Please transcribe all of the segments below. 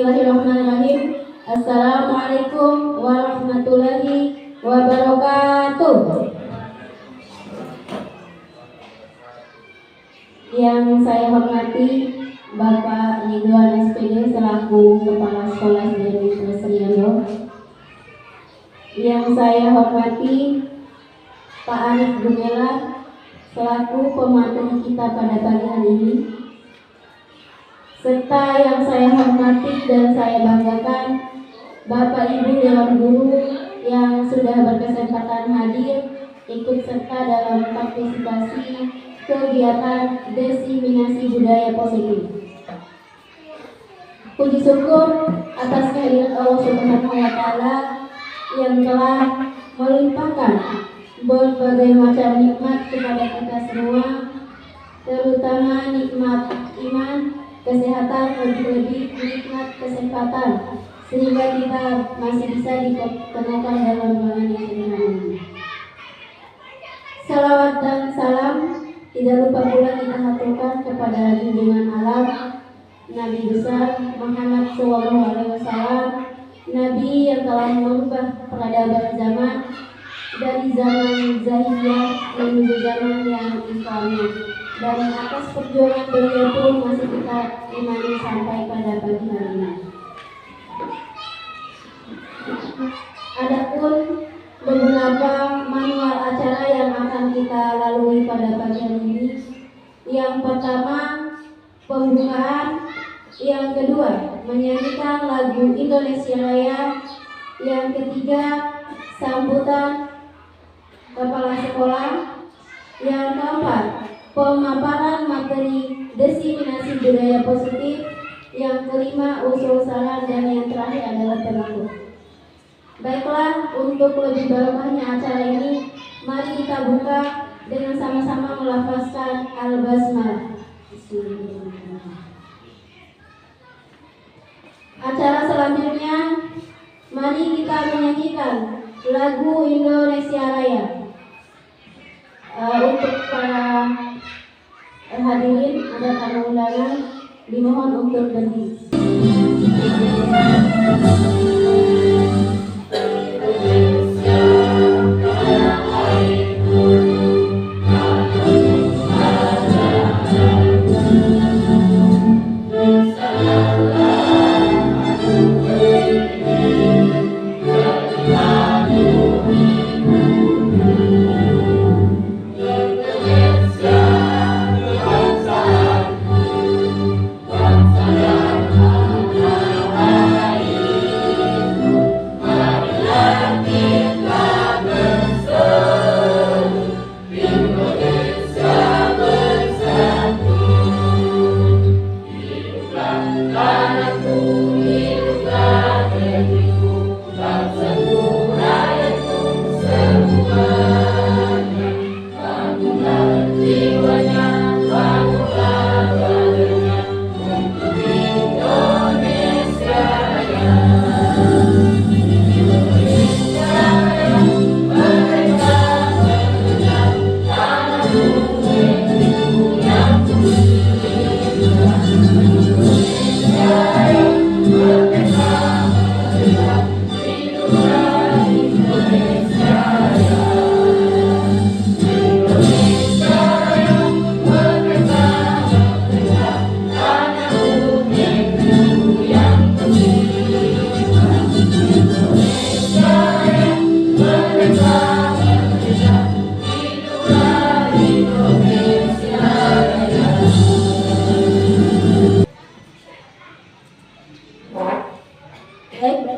Bismillahirrahmanirrahim. Assalamualaikum warahmatullahi wabarakatuh. Yang saya hormati Bapak Ridwan SPD selaku Kepala Sekolah dari Presriando. Yang saya hormati Pak Arif Gumelar selaku pemateri kita pada pagi hari ini. Serta yang saya hormati dan saya banggakan Bapak Ibu Dewan Guru yang sudah berkesempatan hadir ikut serta dalam partisipasi kegiatan diseminasi budaya positif. Puji syukur atas kehadiran Allah Subhanahu wa Ta'ala yang telah melimpahkan berbagai macam nikmat kepada kita semua, terutama nikmat iman, kesehatan, lebih-lebih nikmat kesempatan, sehingga kita masih bisa dipertemukan dalam bulan yang sederhana ini. Salawat dan salam tidak lupa pula kita haturkan kepada junjungan alam Nabi besar Muhammad SAW, Nabi yang telah mengubah peradaban zaman dari zaman jahiliyah menuju zaman yang Islami. Dan atas perjuangan beliau pun masih kita imani sampai pada pagi hari ini. Adapun beberapa manual acara yang akan kita lalui pada pagi hari ini. Yang pertama, pembukaan. Yang kedua, menyanyikan lagu Indonesia Raya. Yang ketiga, sambutan kepala sekolah. Yang keempat, pemaparan materi diseminasi budaya positif. Yang kelima, usul saran, dan yang terakhir adalah penutup. Baiklah, untuk lebih barokahnya acara ini, mari kita buka dengan sama-sama melafazkan al-basmalah. Acara selanjutnya, mari kita menyanyikan lagu Indonesia Raya. Untuk para hadirin ada tamu undangan, dimohon untuk berdiri.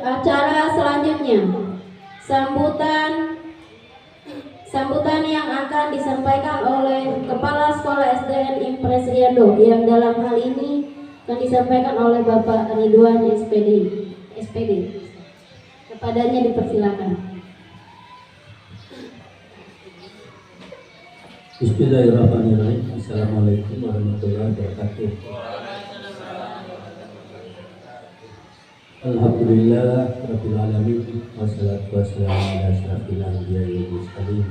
Acara selanjutnya, sambutan yang akan disampaikan oleh Kepala Sekolah SDN Impres Riando, yang dalam hal ini akan disampaikan oleh Bapak Ridwan SPD. Kepadanya dipersilakan. Bismillahirrahmanirrahim. Assalamualaikum warahmatullahi wabarakatuh. Alhamdulillah rabbil alamin, wassalatu wassalamu ala asyrafil anbiya'i wal mursalin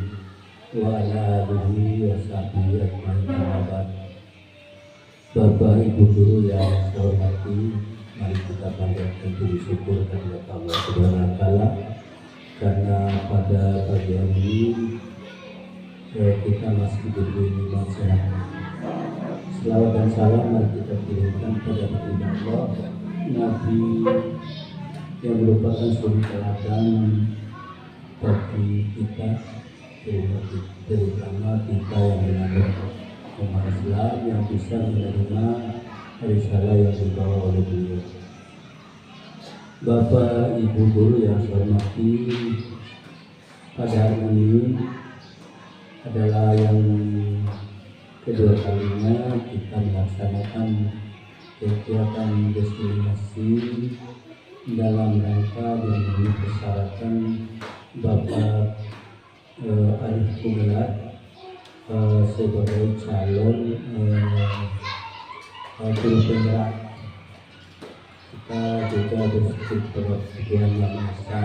wa ala alihi wa sahbihi ajmain. Bapak Ibu guru yang saya hormati, Mari kita panjatkan puji syukur kepada Allah Subhanahu wa Ta'ala karena pada pagi hari ini kita masih diberi nikmat sehat. Selawat dan salam mari kita kirimkan kepada baginda Allah, Nabi yang merupakan suri teladan bagi kita, terutama kita yang menganut umat Islam yang bisa menerima risalah yang dibawa oleh beliau. Bapak Ibu Guru yang saya hormati, pada hari ini adalah yang kedua kalinya kita melaksanakan kegiatan destinasi dalam rangka memenuhi persyaratan Bapak Arif Gumelar sebagai calon guru penggerak. Kita juga bersedia merasa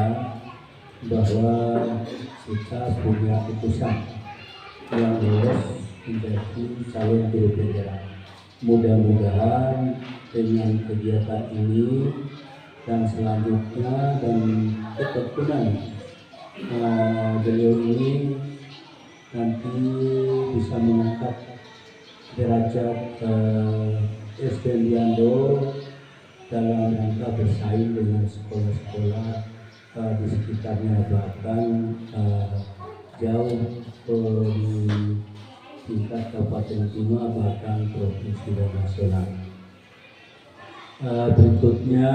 bahwa kita punya utusan yang lulus menjadi calon guru penggerak. Mudah-mudahan dengan kegiatan ini dan selanjutnya dan ketekunan beliau ini nanti bisa mengangkat derajat Estiando dalam rangka bersaing dengan sekolah-sekolah di sekitarnya, bahkan jauh di tingkat Kabupaten Bima bahkan provinsi dan nasional. Berikutnya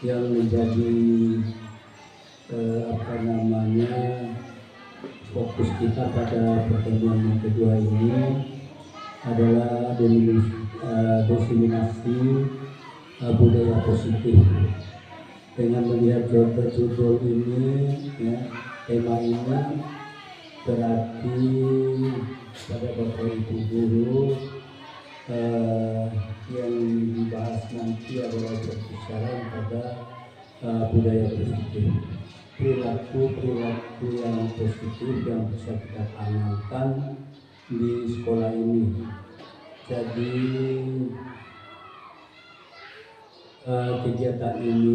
yang menjadi fokus kita pada pertemuan yang kedua ini adalah diseminasi budaya positif. Dengan melihat judul ini, tema ini berarti pada Bapak Ibu Guru yang dibahas nanti adalah berbicara pada budaya positif, perilaku yang positif yang bisa kita tanamkan di sekolah ini. Jadi kegiatan ini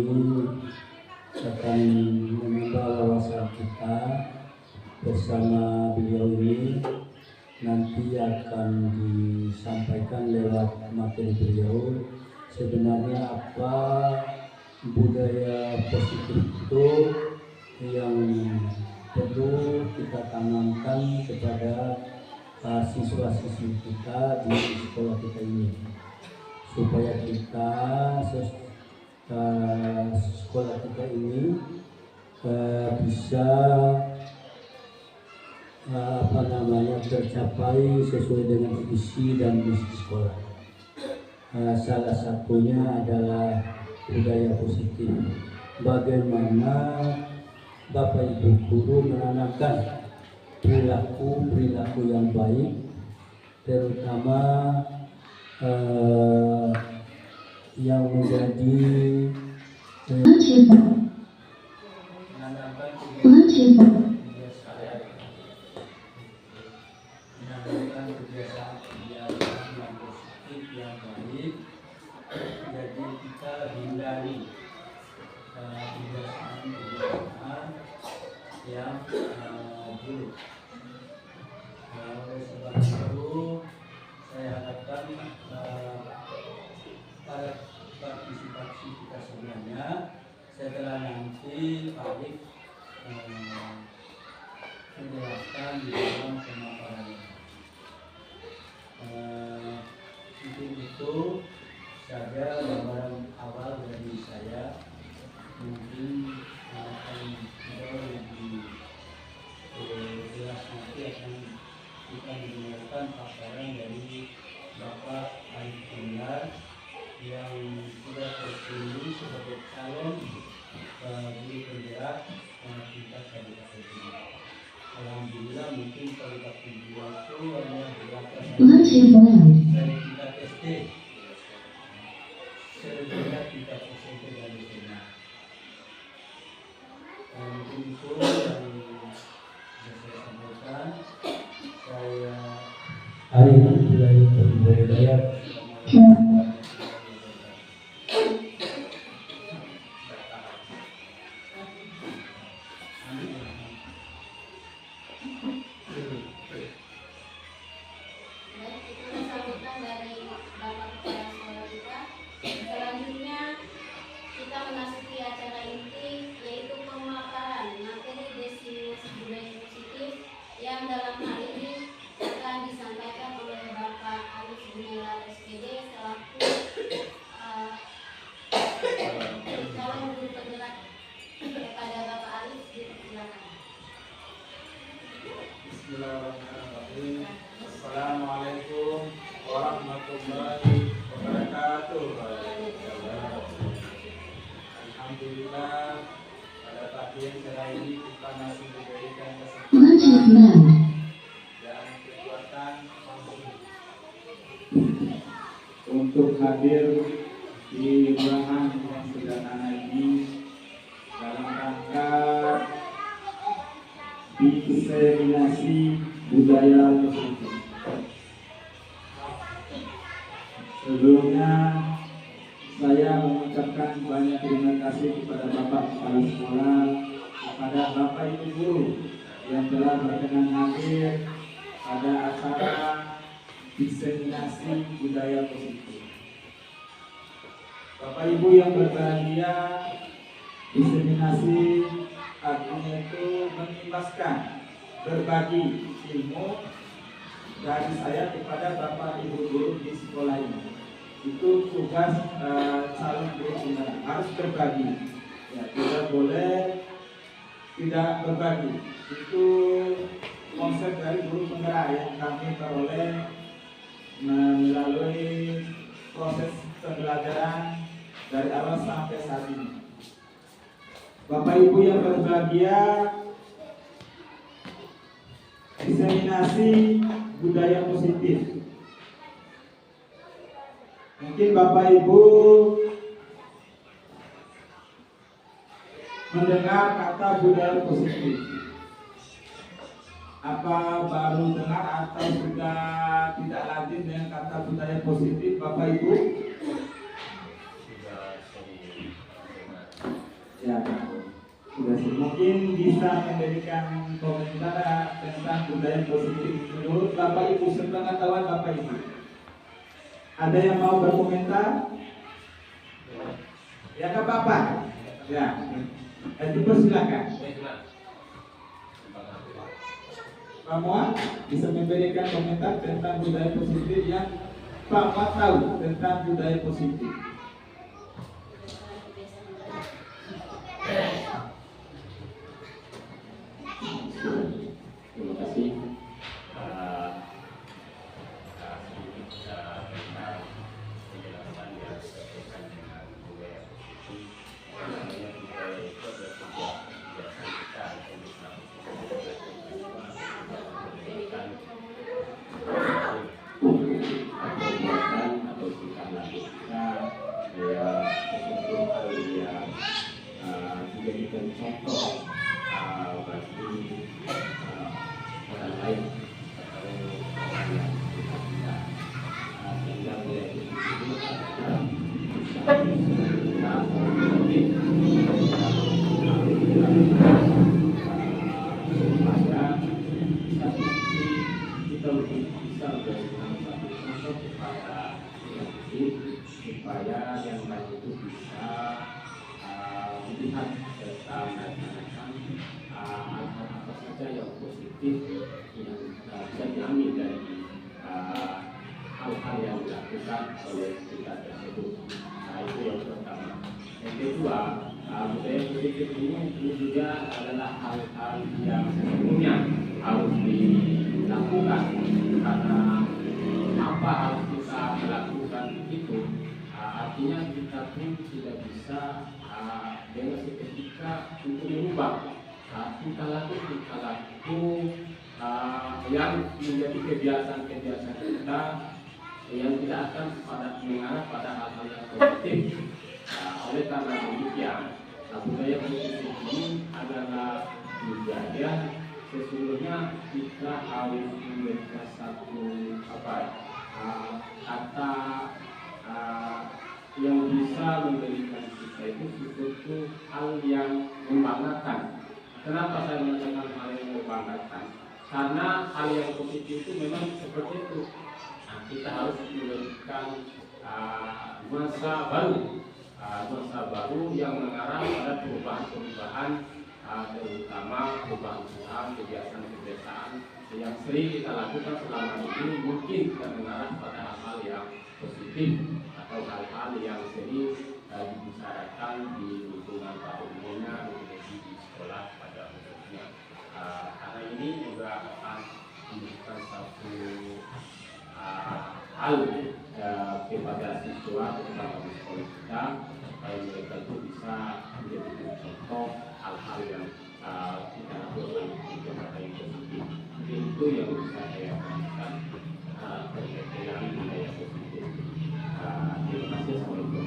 akan menambah wawasan kita bersama beliau ini. Nanti akan disampaikan lewat materi beliau sebenarnya apa budaya positif itu yang perlu kita tanamkan kepada siswa-siswi kita di sekolah kita ini, supaya kita sekolah kita ini bisa tercapai sesuai dengan visi dan misi sekolah. Salah satunya adalah budaya positif. Bagaimana Bapak Ibu Guru menanamkan perilaku yang baik, terutama yang menjadi menanamkan kebiasaan yang positif yang baik. Jadi kita hindari kebiasaan yang buruk. Oleh sebab itu saya harapkan pada partisipasi kita semuanya setelah nanti Pak Arif menjelaskan di dalam pemaparannya. Mungkin itu saja gambaran awal dari saya. Mungkin akan jauh lebih jelas nanti akan kita mendengarkan paparan dari Bapak Arif Gumelar yang sudah terpilih sebagai calon guru penggerak tingkat kabupaten Bima. Alhamdulillah, mungkin kabupaten Bima itu hanya berapa dari tingkat SD, sebenarnya tingkat SMP dan SMA. Mungkin itu yang bisa saya sampaikan. Saya hari ini mulai berhidayah. dalam hal ini akan disampaikan oleh Bapak Arif Gumilar SPD selaku calon guru penggerak. Kepada Bapak Arif, silakan. Bismillahirrahmanirrahim. Assalamualaikum warahmatullahi wabarakatuh. Alhamdulillah, pada pagi yang cerah ini kita masih diberikan kesempatan dan kekuatan untuk hadir di ruangan yang sederhana ini dalam rangka diseminasi budaya positif. Sebelumnya saya mengucapkan banyak terima kasih kepada Bapak Kepala Sekolah, kepada Bapak Ibu Guru yang telah berkenan hadir pada acara diseminasi budaya positif. Bapak Ibu yang berbahagia, diseminasi artinya itu mengimbaskan, berbagi ilmu dari saya kepada Bapak Ibu Guru di sekolah ini. Itu tugas calon guru penggerak, harus berbagi. Ya, tidak boleh tidak berbagi. Itu konsep dari guru penggerak yang kami peroleh melalui proses pembelajaran dari awal sampai saat ini. Bapak Ibu yang berbahagia, diseminasi budaya positif. Mungkin Bapak Ibu mendengar kata budaya positif. Apa baru dengar atau sudah tidak lazim dengan kata budaya positif, Bapak Ibu? Ya, sudah mungkin bisa memberikan komentar tentang budaya positif menurut Bapak Ibu, sepengetahuan Bapak Ibu. Ada yang mau berkomentar? Ya, Kak Bapak. Ya, itu persilakan. Pak Muhammad bisa memberikan komentar tentang budaya positif yang Pak Muhammad tahu tentang budaya positif. Terima kasih. Dijadikan contoh bagi orang lain atau orang yang kita tidak sehingga budaya itu adalah kita lebih supaya satu sisi kita lebih bisa memberikan satu contoh kepada yang lain supaya yang lain itu bisa melihat serta melaksanakan hal-hal apa saja yang positif yang bisa diambil dari hal-hal yang dilakukan oleh kita tersebut. Nah, itu yang pertama. Yang kedua, budaya positif ini juga adalah hal-hal yang sesungguhnya harus dilakukan, karena apa harus kita melakukan itu artinya kita pun tidak bisa dengan seketika untuk mengubah tingkah laku yang menjadi kebiasaan kita yang tidak akan mengarah pada hal-hal yang positif. Oleh karena demikian, budaya positif ini adalah budaya sesungguhnya kita harus memberikan satu kata yang bisa memberikan kita itu sesuatu hal yang membanggakan. Kenapa saya mengatakan hal yang membanggakan? Karena hal yang positif itu memang seperti itu. Nah, kita harus memberikan masa baru yang mengarah pada perubahan-perubahan terutama perubahan kebiasaan-kebiasaan yang sering kita lakukan selama ini mungkin tidak mengarah pada hal-hal yang positif atau hal-hal yang sering dibicarakan di lingkungan pada umumnya, di sekolah pada khususnya. Karena ini juga akan memberikan satu hal kepada siswa terutama di sekolah kita supaya mereka itu bisa menjadi contoh hal-hal yang kita lakukan untuk hal yang positif. Itu yang bisa saya berikan terkait dengan budaya positif. Terima kasih. Assalamualaikum.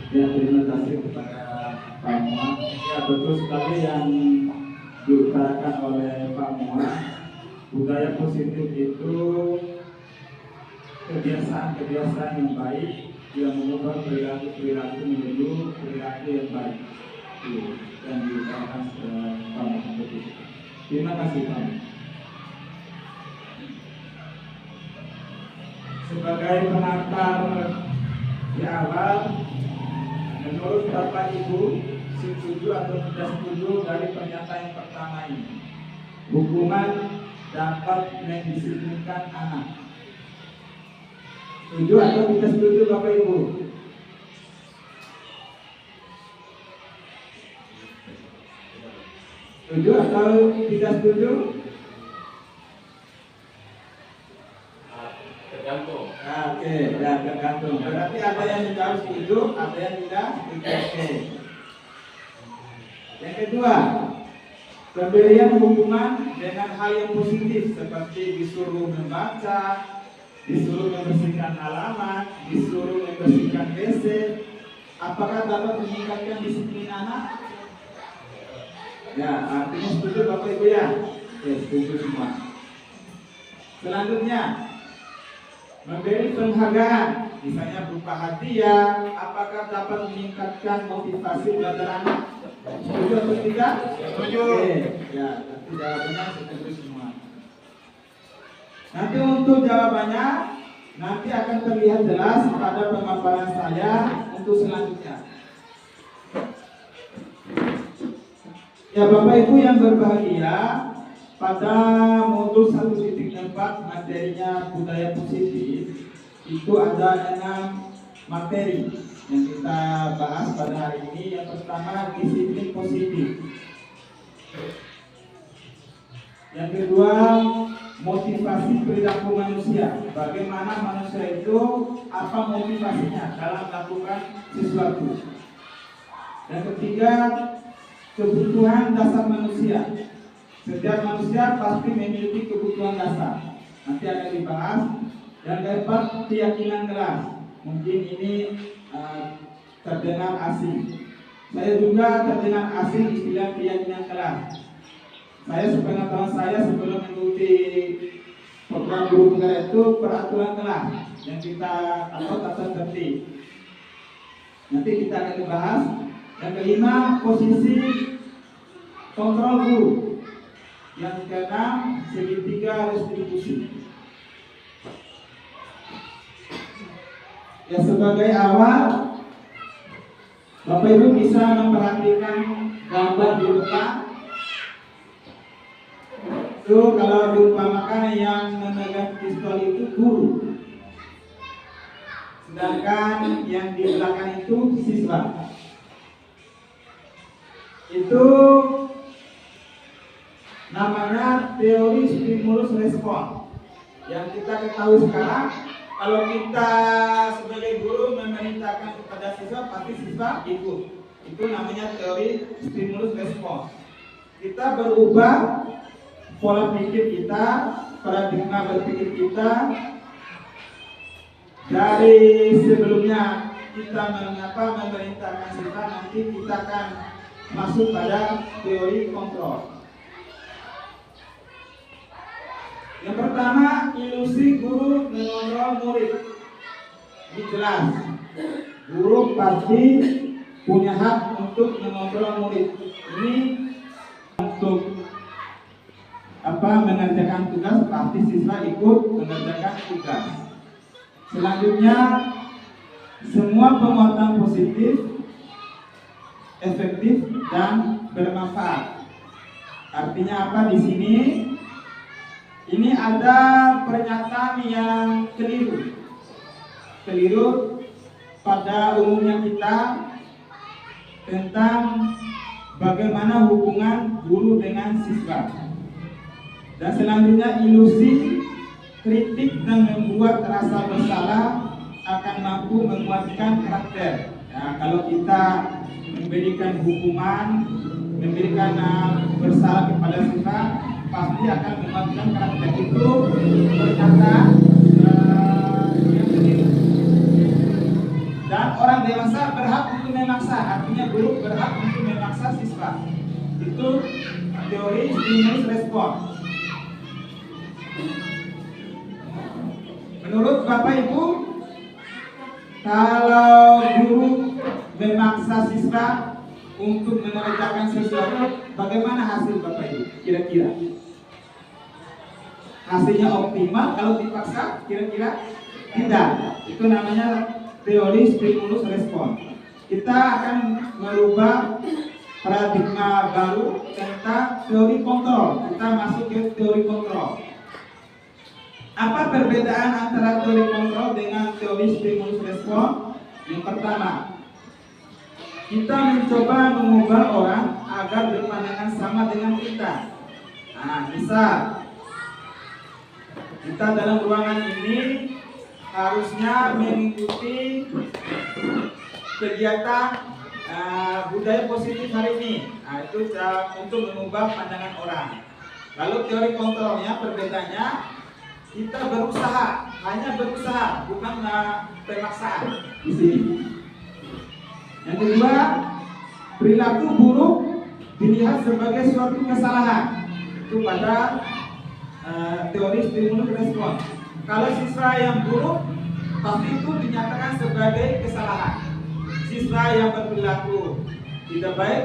Ya, terima kasih kepada Pak Muhammad. Ya, betul sekali yang diutarakan oleh Pak Muhammad. Budaya positif itu kebiasaan-kebiasaan yang baik yang mengubah perilaku menuju perilaku yang baik. Yang diutarakan Pak Muhammad. Terima kasih Pak. Sebagai pengantar di awal, menurut Bapak Ibu, setuju atau tidak setuju dari pernyataan yang pertama ini? Hukuman dapat mendisiplinkan anak. Setuju atau tidak setuju Bapak Ibu? Setuju atau tidak setuju? Tergantung. Oke, ya tergantung. Berarti ada yang tidak setuju, ada yang tidak setuju. Oke. Yang kedua, pemberian hukuman dengan hal yang positif seperti disuruh membaca, disuruh membersihkan halaman, disuruh membersihkan WC. Apakah dapat meningkatkan disiplin anak? Ya, artinya setuju Bapak Ibu ya? Oke, setuju semua. Selanjutnya, memberi penghargaan, misalnya berupa hadiah, apakah dapat meningkatkan motivasi belajar anak? Setuju atau tidak? Setuju. Ya, nanti jawabannya setuju semua. Nanti untuk jawabannya nanti akan terlihat jelas pada pemaparan saya untuk selanjutnya. Ya Bapak Ibu yang berbahagia, pada modul 1.4 materinya budaya positif itu ada 6 materi yang kita bahas pada hari ini. Yang pertama disiplin positif, yang kedua motivasi perilaku manusia, bagaimana manusia itu apa motivasinya dalam melakukan sesuatu. Yang ketiga kebutuhan dasar manusia. Setiap manusia pasti memiliki kebutuhan dasar. Nanti akan dibahas. Yang keempat, keyakinan kelas. Mungkin ini terdengar asing. Saya juga terdengar asing istilah keyakinan kelas. Saya sepengetahuan saya sebelum mengikuti program guru negara itu peraturan kelas yang kita tata tertib. Nanti kita akan dibahas. Yang kelima, posisi kontrol guru. Yang keenam, segitiga restribusi. Ya, sebagai awal, Bapak Ibu bisa memperhatikan gambar di depan. Itu kalau diumpamakan yang memegang pistol itu guru, sedangkan yang di belakang itu siswa. Itu namanya teori stimulus respon. Yang kita ketahui sekarang, kalau kita sebagai guru memerintahkan kepada siswa, pasti siswa ikut. Itu namanya teori stimulus respon. Kita berubah pola pikir kita, paradigma berpikir kita. Dari sebelumnya kita memerintahkan siswa, nanti kita akan masuk pada teori kontrol. Yang pertama, ilusi guru mengontrol murid. Ini jelas, guru pasti punya hak untuk mengontrol murid. Ini untuk mengerjakan tugas, pasti siswa ikut mengerjakan tugas. Selanjutnya, semua penguatan positif efektif dan bermanfaat. Artinya apa di sini? Ini ada pernyataan yang keliru. Keliru pada umumnya kita tentang bagaimana hubungan guru dengan siswa. Dan selanjutnya ilusi, kritik dan membuat rasa bersalah akan mampu menguatkan karakter. Nah, kalau kita memberikan hukuman, memberikan bersalah kepada siswa, pasti akan menguatkan karakter. Itu pernyataan yang keliru. Dan orang dewasa berhak untuk memaksa, artinya guru berhak untuk memaksa siswa. Itu teori stimulus respon. Menurut Bapak Ibu, kalau guru memaksa siswa untuk mengerjakan sesuatu, bagaimana hasil Bapak Ibu? Kira-kira hasilnya optimal kalau dipaksa? Kira-kira tidak. Itu namanya teori stimulus respon. Kita akan merubah paradigma baru tentang teori kontrol. Kita masuk ke teori kontrol. Apa perbedaan antara teori kontrol dengan teori stimulus respon? Yang pertama, kita mencoba mengubah orang agar berpandangan sama dengan kita. Nah, misal kita dalam ruangan ini harusnya mengikuti kegiatan budaya positif hari ini. Nah, itu untuk mengubah pandangan orang. Lalu teori kontrolnya perbedaannya, kita berusaha, hanya berusaha, bukan pemaksaan di sini. Yang kedua, perilaku buruk dilihat sebagai suatu kesalahan. Itu pada teori stimulus respon. Kalau siswa yang buruk, pasti itu dinyatakan sebagai kesalahan. Siswa yang berperilaku tidak baik,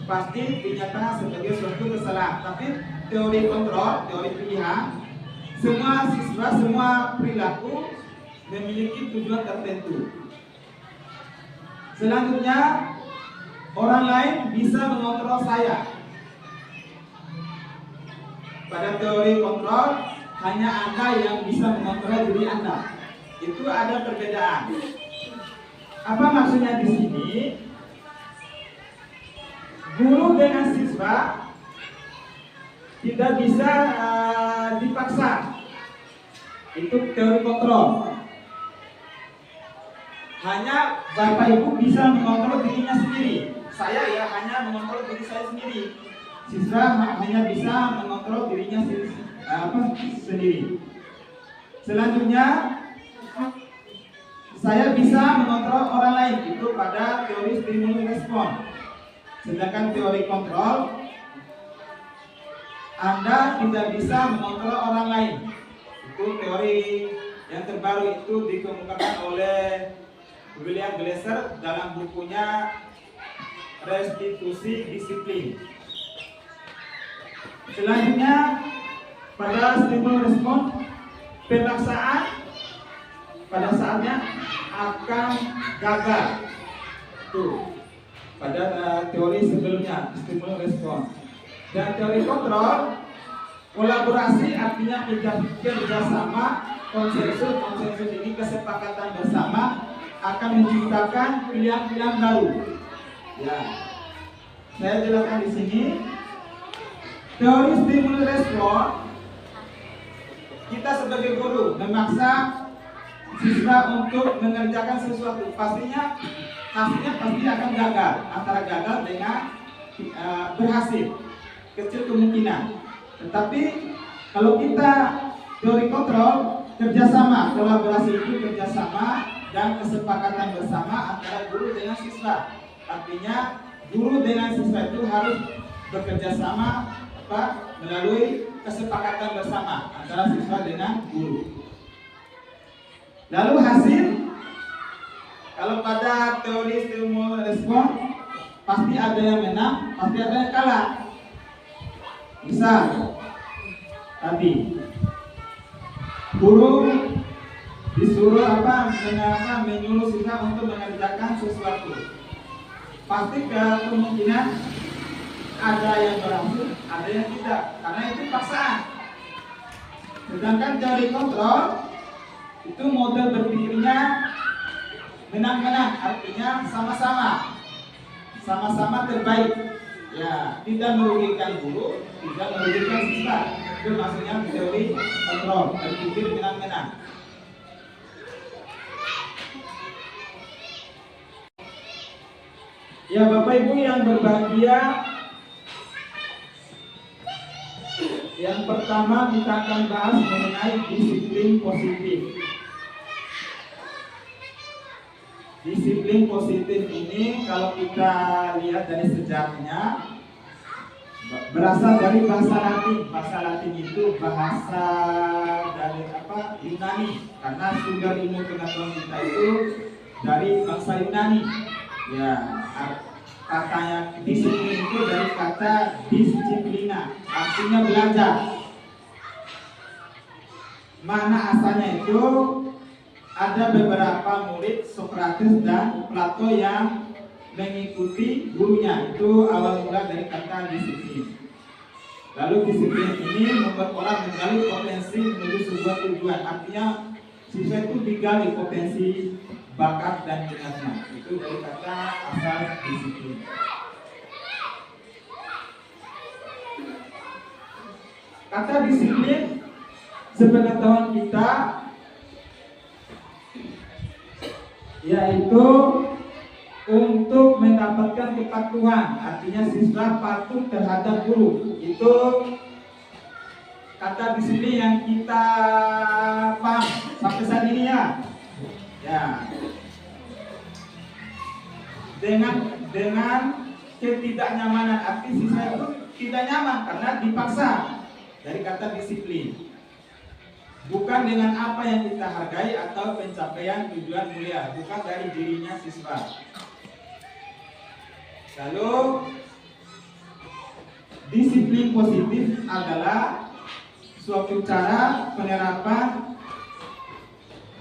pasti dinyatakan sebagai suatu kesalahan. Tapi teori kontrol, teori pilihan, semua siswa, semua perilaku memiliki tujuan tertentu. Selanjutnya, orang lain bisa mengontrol saya. Pada teori kontrol, hanya Anda yang bisa mengontrol diri Anda. Itu ada perbedaan. Apa maksudnya di sini? Guru dengan siswa tidak bisa dipaksa. Itu teori kontrol. Hanya Bapak Ibu bisa mengontrol dirinya sendiri. Saya ya hanya mengontrol diri saya sendiri. Siswa hanya bisa mengontrol dirinya sendiri. Selanjutnya, saya bisa mengontrol orang lain. Itu pada teori stimulus respon. Sedangkan teori kontrol, Anda tidak bisa mengontrol orang lain. Itu teori yang terbaru, itu dikemukakan oleh William Glasser dalam bukunya Restitusi Disiplin. Selanjutnya, pada stimulus respon, pemaksaan pada saatnya akan gagal. Tuh, pada teori sebelumnya stimulus respon. Dan teori kontrol, kolaborasi artinya kerjasama, konsensus ini kesepakatan bersama akan menciptakan pilihan-pilihan baru. Ya, saya jelaskan di sini. Teori stimulus respon, kita sebagai guru memaksa siswa untuk mengerjakan sesuatu, pastinya hasilnya pasti akan gagal, antara gagal dengan berhasil, kecil kemungkinan. Tetapi kalau kita teori kontrol, kerjasama, kolaborasi itu kerjasama dan kesepakatan bersama antara guru dengan siswa. Artinya guru dengan siswa itu harus bekerja sama melalui kesepakatan bersama antara siswa dengan guru. Lalu hasil, kalau pada teori stimulus respon, pasti ada yang menang, pasti ada yang kalah. Misal, tadi guru disuruh menyuruh siswa untuk mengerjakan sesuatu. pasti kemungkinan ada yang berhasil, ada yang tidak, karena itu paksaan. Sedangkan teori kontrol itu model berpikirnya menang-menang, artinya sama-sama terbaik. Ya, tidak merugikan guru, tidak merugikan siswa. Itu maksudnya teori kontrol, berpikir menang-menang. Ya, Bapak Ibu yang berbahagia, yang pertama kita akan bahas mengenai disiplin positif. Disiplin positif ini kalau kita lihat dari sejarahnya berasal dari bahasa Latin. Bahasa Latin itu bahasa dari Yunani, karena sumber ilmu pengetahuan kita itu dari bangsa Yunani. Ya, katanya disiplin itu dari kata disiplina, artinya belajar. Mana asalnya itu? Ada beberapa murid Sokrates dan Plato yang mengikuti gurunya. Itu awal mula dari kata disiplin. Lalu disiplin ini membuat orang menggali potensi menuju sebuah tujuan. Artinya siswa itu digali potensi bakat dan minatnya. Itu dari kata asal disiplin. Kata disiplin sepengetahuan kita yaitu untuk mendapatkan kepatuhan, artinya siswa patuh terhadap guru. Itu kata disiplin yang kita paham sampai saat ini ya. Ya. Dengan ketidaknyamanan, arti siswa itu tidak nyaman karena dipaksa, dari kata disiplin. Bukan dengan apa yang kita hargai atau pencapaian tujuan mulia, bukan dari dirinya siswa. Lalu disiplin positif adalah suatu cara penerapan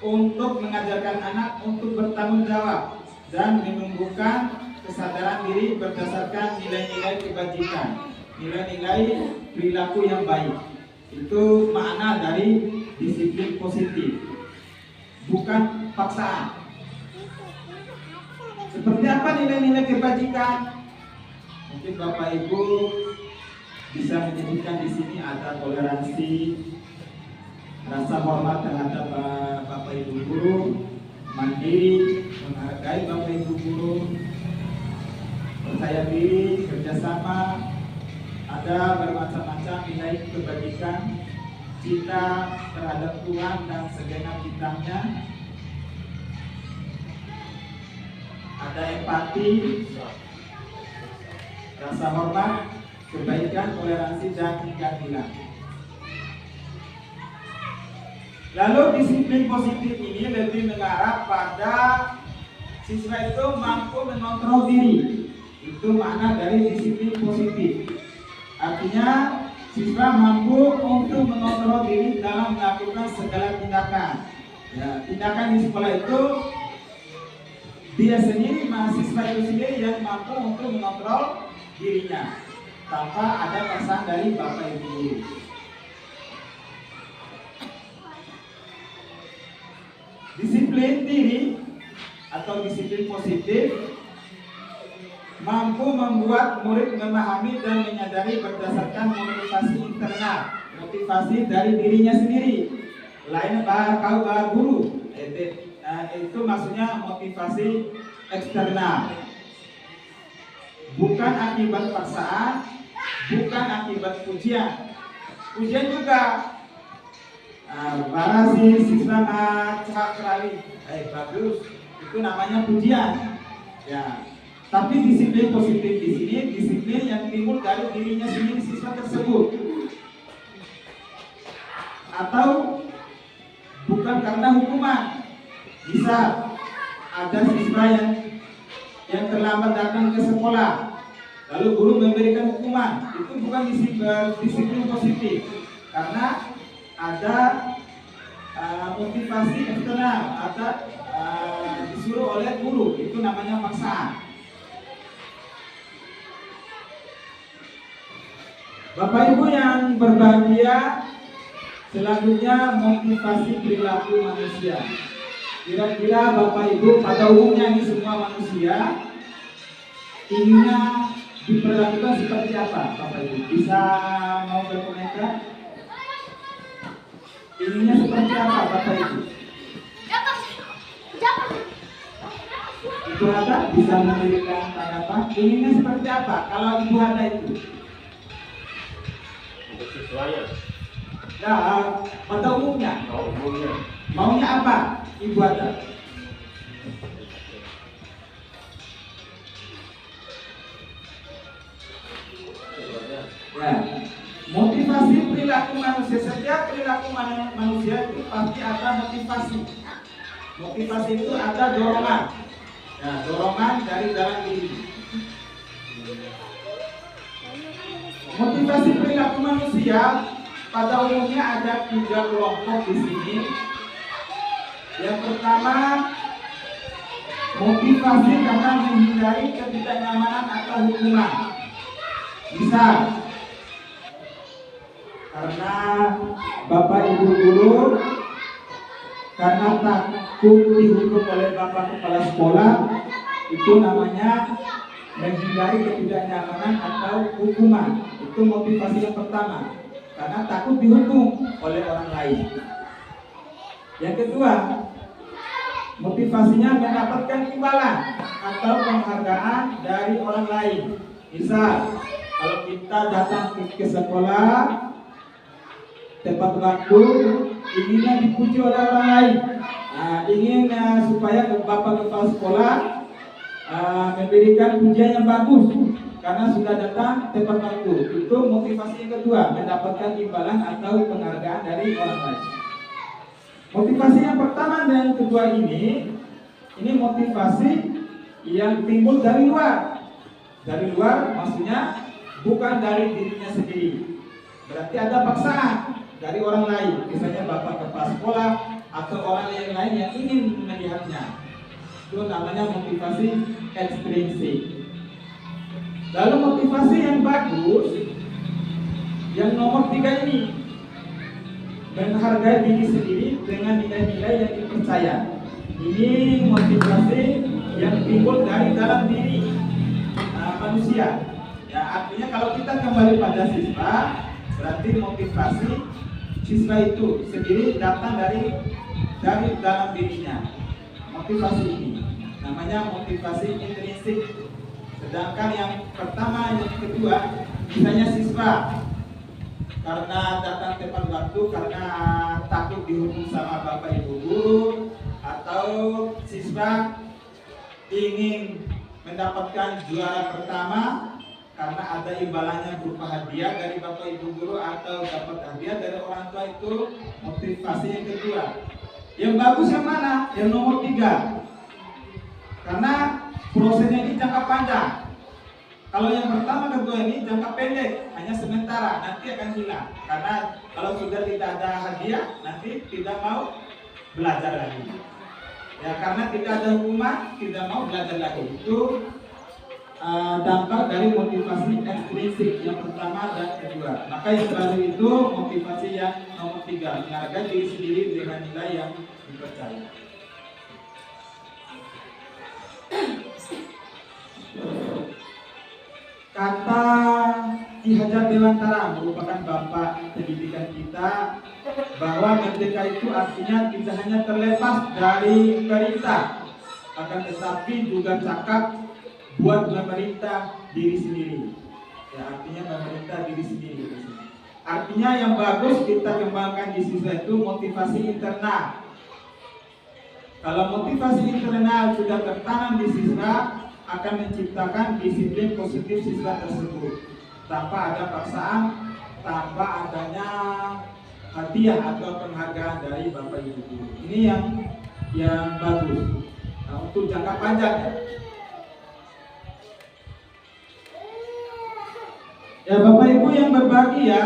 untuk mengajarkan anak untuk bertanggung jawab dan menumbuhkan kesadaran diri berdasarkan nilai-nilai kebajikan, nilai-nilai perilaku yang baik. Itu makna dari disiplin positif, bukan paksaan. Seperti apa nilai-nilai kebajikan? Mungkin Bapak Ibu bisa menyebutkan di sini ada toleransi, rasa hormat terhadap Bapak Ibu guru, mandiri, menghargai Bapak Ibu guru, percaya diri, kerjasama, ada bermacam-macam nilai kebajikan, cinta terhadap Tuhan dan segenap ciptaannya, ada empati, rasa hormat, kebaikan, toleransi, dan keadilan. Lalu disiplin positif ini lebih mengarah pada siswa itu mampu mengontrol diri. Itu makna dari disiplin positif. Artinya siswa mampu untuk mengontrol diri dalam melakukan segala tindakan. Ya, tindakan di sekolah itu dia sendiri, mahasiswa itu sendiri yang mampu untuk mengontrol dirinya tanpa ada paksaan dari Bapak Ibu guru. Disiplin diri atau disiplin positif mampu membuat murid memahami dan menyadari berdasarkan motivasi internal, motivasi dari dirinya sendiri. Lain kau guru, itu maksudnya motivasi eksternal, bukan akibat paksaan, bukan akibat pujian. Pujian juga, bara si siswa cakap kerali, bagus, itu namanya pujian. Ya. Tapi disiplin positif di sini disiplin yang timbul dari dirinya sendiri siswa tersebut, atau bukan karena hukuman. Bisa ada siswa yang terlambat datang ke sekolah, lalu guru memberikan hukuman. Itu bukan disiplin positif, karena ada motivasi eksternal atau disuruh oleh guru. Itu namanya paksaan. Bapak Ibu yang berbahagia, selanjutnya motivasi perilaku manusia. Kira-kira Bapak Ibu pada umumnya ini semua manusia inginnya diperlakukan seperti apa, Bapak Ibu? Bisa mau berkomentar? Inginnya seperti apa, Bapak Ibu? Ibu Hada bisa memberikan tanggapan. Inginnya seperti apa? Kalau Ibu Hada itu? Sesuai. Nah, pada umumnya. Maunya apa, Ibu Hada? Ya, motivasi perilaku manusia. Setiap perilaku manusia itu pasti ada motivasi. Motivasi itu ada dorongan. Ya, dorongan dari dalam diri. Motivasi perilaku manusia pada umumnya ada 3 kelompok di sini. Yang pertama, motivasi karena menghindari ketidaknyamanan atau hukuman. Bisa karena Bapak Ibu guru, karena takut dihukum oleh Bapak Kepala Sekolah, itu namanya menghindari ketidaknyamanan atau hukuman. Itu motivasi yang pertama, karena takut dihukum oleh orang lain. Yang kedua, motivasinya mendapatkan imbalan atau penghargaan dari orang lain. Misal, kalau kita datang ke sekolah tepat waktu, inginnya dipuji oleh orang lain. Ingin supaya Bapak Kepala Sekolah memberikan pujian yang bagus karena sudah datang tepat waktu. Itu motivasi yang kedua, mendapatkan imbalan atau penghargaan dari orang lain. Motivasi yang pertama dan yang kedua ini motivasi yang timbul dari luar. Dari luar maksudnya bukan dari dirinya sendiri. Berarti ada paksaan dari orang lain, misalnya Bapak Kepala Sekolah atau orang yang lain yang ingin melihatnya. Itu namanya motivasi ekstrinsik. Lalu motivasi yang bagus, yang nomor 3 ini, menghargai diri sendiri dengan nilai-nilai yang dipercaya. Ini motivasi yang timbul dari dalam diri manusia. Ya, artinya kalau kita kembali pada siswa, berarti motivasi siswa itu sendiri datang dari dalam dirinya. Motivasi ini namanya motivasi intrinsik. Sedangkan yang pertama, yang kedua, misalnya siswa karena datang tepat waktu, karena takut dihukum sama Bapak Ibu guru, atau siswa ingin mendapatkan juara pertama karena ada imbalannya berupa hadiah dari Bapak Ibu guru atau dapat hadiah dari orang tua. Itu motivasi yang kedua. Yang bagus yang mana? Yang nomor 3. Karena prosesnya ini jangka panjang. Kalau yang pertama kedua ini jangka pendek, hanya sementara, nanti akan hilang. Karena kalau sudah tidak ada hadiah, nanti tidak mau belajar lagi. Ya, karena tidak ada hukuman, tidak mau belajar lagi. Itu dampak dari motivasi ekstrinsik yang pertama dan kedua. Maka yang baru itu motivasi yang nomor 3, menghargai diri sendiri dengan nilai yang dipercaya. Kata Ki Hajar Dewantara merupakan bapak pendidikan kita, bahwa merdeka itu artinya tidak hanya terlepas dari perintah, akan tetapi juga cakap buat memerintah diri sendiri. Ya, artinya memerintah diri sendiri. Artinya yang bagus kita kembangkan di siswa itu motivasi internal. Kalau motivasi internal sudah tertanam di siswa, akan menciptakan disiplin positif siswa tersebut tanpa ada paksaan, tanpa adanya hadiah atau penghargaan dari Bapak Ibu guru. Ini yang bagus. Nah, untuk jangka panjang ya Bapak Ibu yang berbahagia,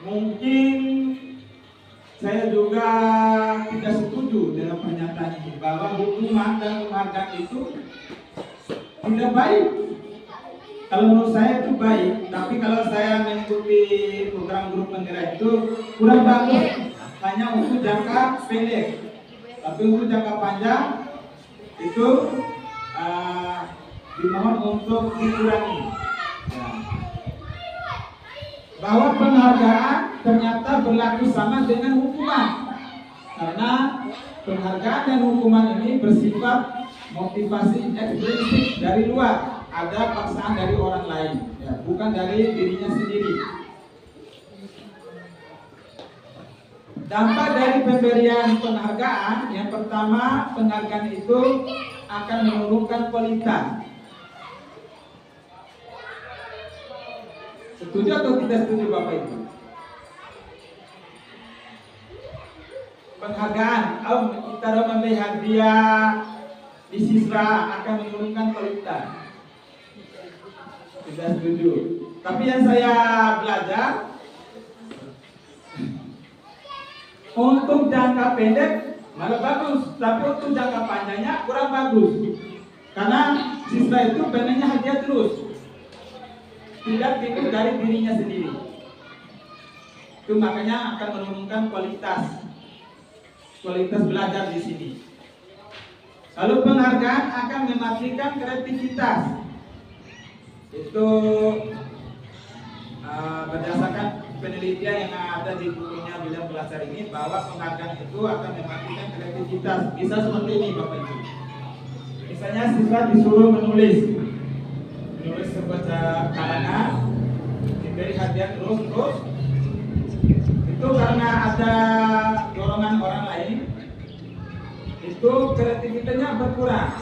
mungkin saya juga tidak setuju dengan pernyataan ini, bahwa hukuman dan penghargaan itu tidak baik. Kalau menurut saya itu baik, tapi kalau saya mengikuti program guru penggerak itu kurang bagus, hanya untuk jangka pendek. Tapi untuk jangka panjang itu dimohon untuk dikurangi. Ya. Bahwa penghargaan ternyata berlaku sama dengan hukuman, karena penghargaan dan hukuman ini bersifat motivasi ekstrinsik dari luar, ada paksaan dari orang lain, ya, bukan dari dirinya sendiri. Dampak dari pemberian penghargaan, yang pertama, penghargaan itu akan menurunkan kualitas. Setuju atau tidak setuju Bapak Ibu? Penghargaan, kita memberi hadiah di siswa akan menurunkan kualitas. Tidak setuju. Tapi yang saya belajar, untuk jangka pendek malah bagus, tapi untuk jangka panjangnya kurang bagus. Karena siswa itu pengennya hadiah terus, tidak tidur dari dirinya sendiri. Itu makanya akan menurunkan kualitas belajar di sini. Lalu penghargaan akan mematikan kreativitas. Itu berdasarkan penelitian yang ada di bukunya bidang belajar ini, bahwa penghargaan itu akan mematikan kreativitas. Bisa seperti ini Bapak Ibu. Misalnya siswa disuruh menulis sebuah karangan, diberi hadiah terus, itu karena ada dorongan orang lain, itu kreativitasnya berkurang.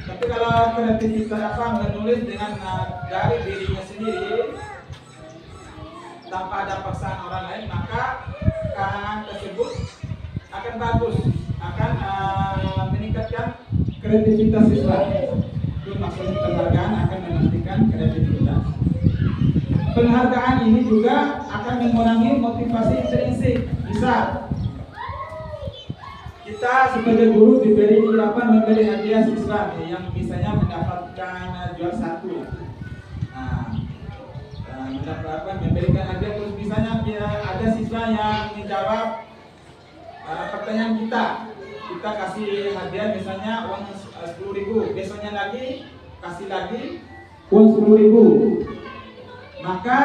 Tapi kalau kreativitas menulis dengan dari dirinya sendiri tanpa ada paksaan orang lain, maka karangan tersebut akan bagus, akan meningkatkan kreativitas siswa. Itu maksudnya penghargaan akan mematikan kreativitas. Penghargaan ini juga akan mengurangi motivasi intrinsik. Bisa kita sebagai guru memberi hadiah siswa yang misalnya mendapatkan juara 1. Memberikan hadiah, terus misalnya ada siswa yang menjawab pertanyaan kita kasih hadiah misalnya uang 10.000, besoknya lagi kasih lagi uang 10.000, maka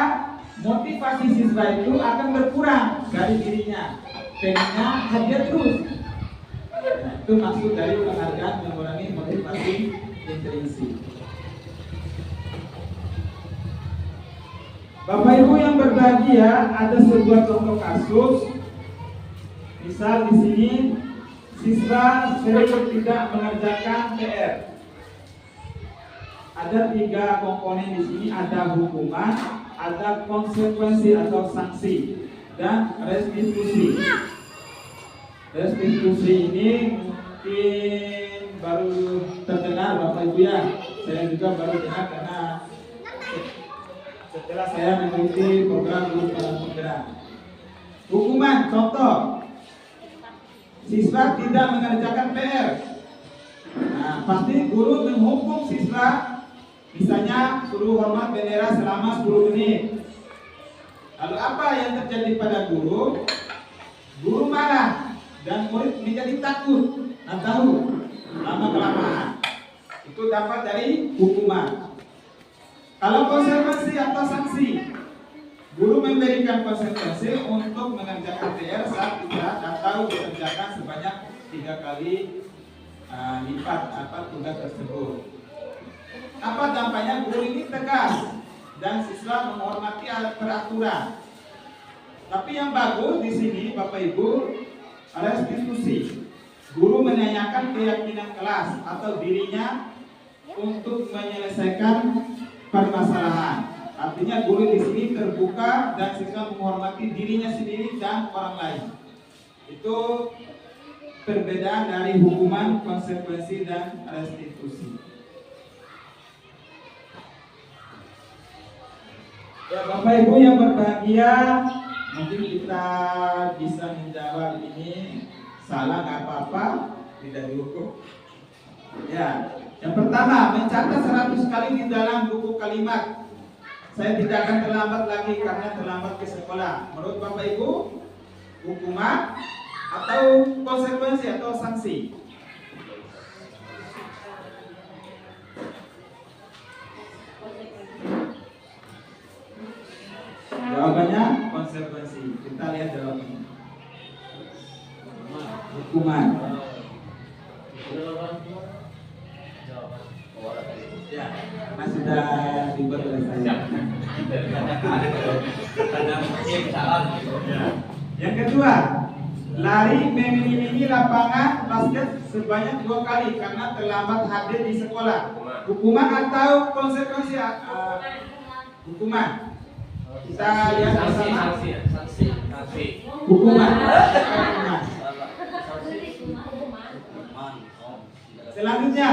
motivasi siswa itu akan berkurang dari dirinya, pengennya hadiah terus. Nah, itu maksud dari penghargaan, mengurangi motivasi intrinsik. Bapak Ibu yang berbahagia, ada sebuah contoh kasus. Misal di sini siswa sering tidak mengerjakan PR. Ada 3 komponen di sini, ada hukuman, ada konsekuensi atau sanksi, dan restitusi. Restitusi ini mungkin baru terdengar Bapak Ibu ya. Saya juga baru dengar karena setelah saya mengikuti program guru penggerak. Hukuman, contoh, siswa tidak mengerjakan PR. Nah, pasti guru menghukum siswa, misalnya suruh hormat bendera selama 10 menit. Lalu apa yang terjadi pada guru? Guru marah dan murid menjadi takut. Nah, tahu lama-kelamaan. Itu dapat dari hukuman. Kalau konsekuensi atau sanksi, guru memberikan konsekuensi untuk mengerjakan PR saat tidak atau dikerjakan sebanyak 3 kali lipat tugas tersebut. Apa dampaknya? Guru ini tegas dan siswa menghormati peraturan. Tapi yang bagus di sini Bapak Ibu, restitusi. Guru menanyakan keyakinan kelas atau dirinya untuk menyelesaikan permasalahan. Artinya guru di sini terbuka dan siswa menghormati dirinya sendiri dan orang lain. Itu perbedaan dari hukuman, konsekuensi, dan restitusi. Ya Bapak Ibu yang berbahagia, mungkin kita bisa menjawab ini salah, nggak apa-apa, tidak dihukum. Ya, yang pertama, mencatat 100 kali di dalam buku kalimat saya tidak akan terlambat lagi karena terlambat ke sekolah. Menurut Bapak Ibu, hukuman atau konsekuensi atau sanksi? Jawabannya konsekuensi. Kita lihat jawabannya. Hukuman. Ya, karena sudah dibuat oleh saya. Yang kedua, lari mengelilingi lapangan basket sebanyak 2 kali karena terlambat hadir di sekolah. Hukuman atau konsekuensi? Hukuman. Kita lihat bersama. Hukuman. Selanjutnya,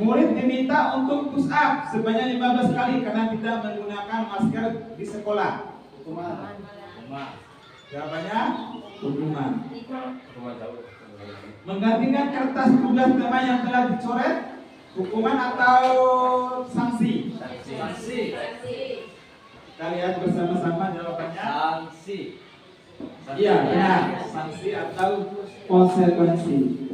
murid diminta untuk push up sebanyak 15 kali karena tidak menggunakan masker di sekolah. Hukuman. Jawabannya hukuman. Menggantikan kertas tugas tema yang telah dicoret, hukuman atau sanksi? Sanksi. Kita lihat bersama-sama jawabannya. Sanksi. Iya, benar. Sanksi atau konsekuensi.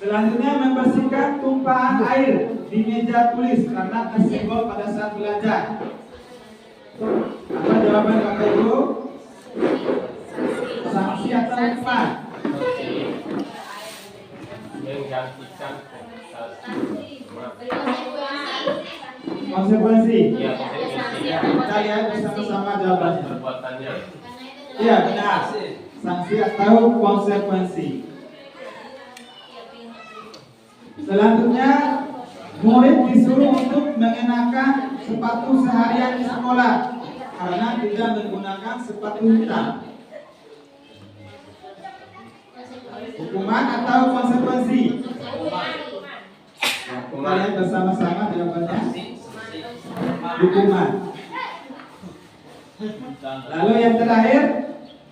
Selanjutnya, membersihkan tumpahan air di meja tulis karena tersenggol pada saat belajar. Apa jawaban Bapak Ibu? Sanksi atau hukuman? Menggantikan Konsekuensi. ya, Kita lihat bersama-sama jawabannya. perbuatannya. Iya, benar. Sanksi atau konsekuensi. Selanjutnya, murid disuruh untuk mengenakan sepatu seharian di sekolah karena tidak menggunakan sepatu hitam. Hukuman atau konsekuensi? Kita lihat bersama-sama jawabannya. Hukuman. Lalu yang terakhir,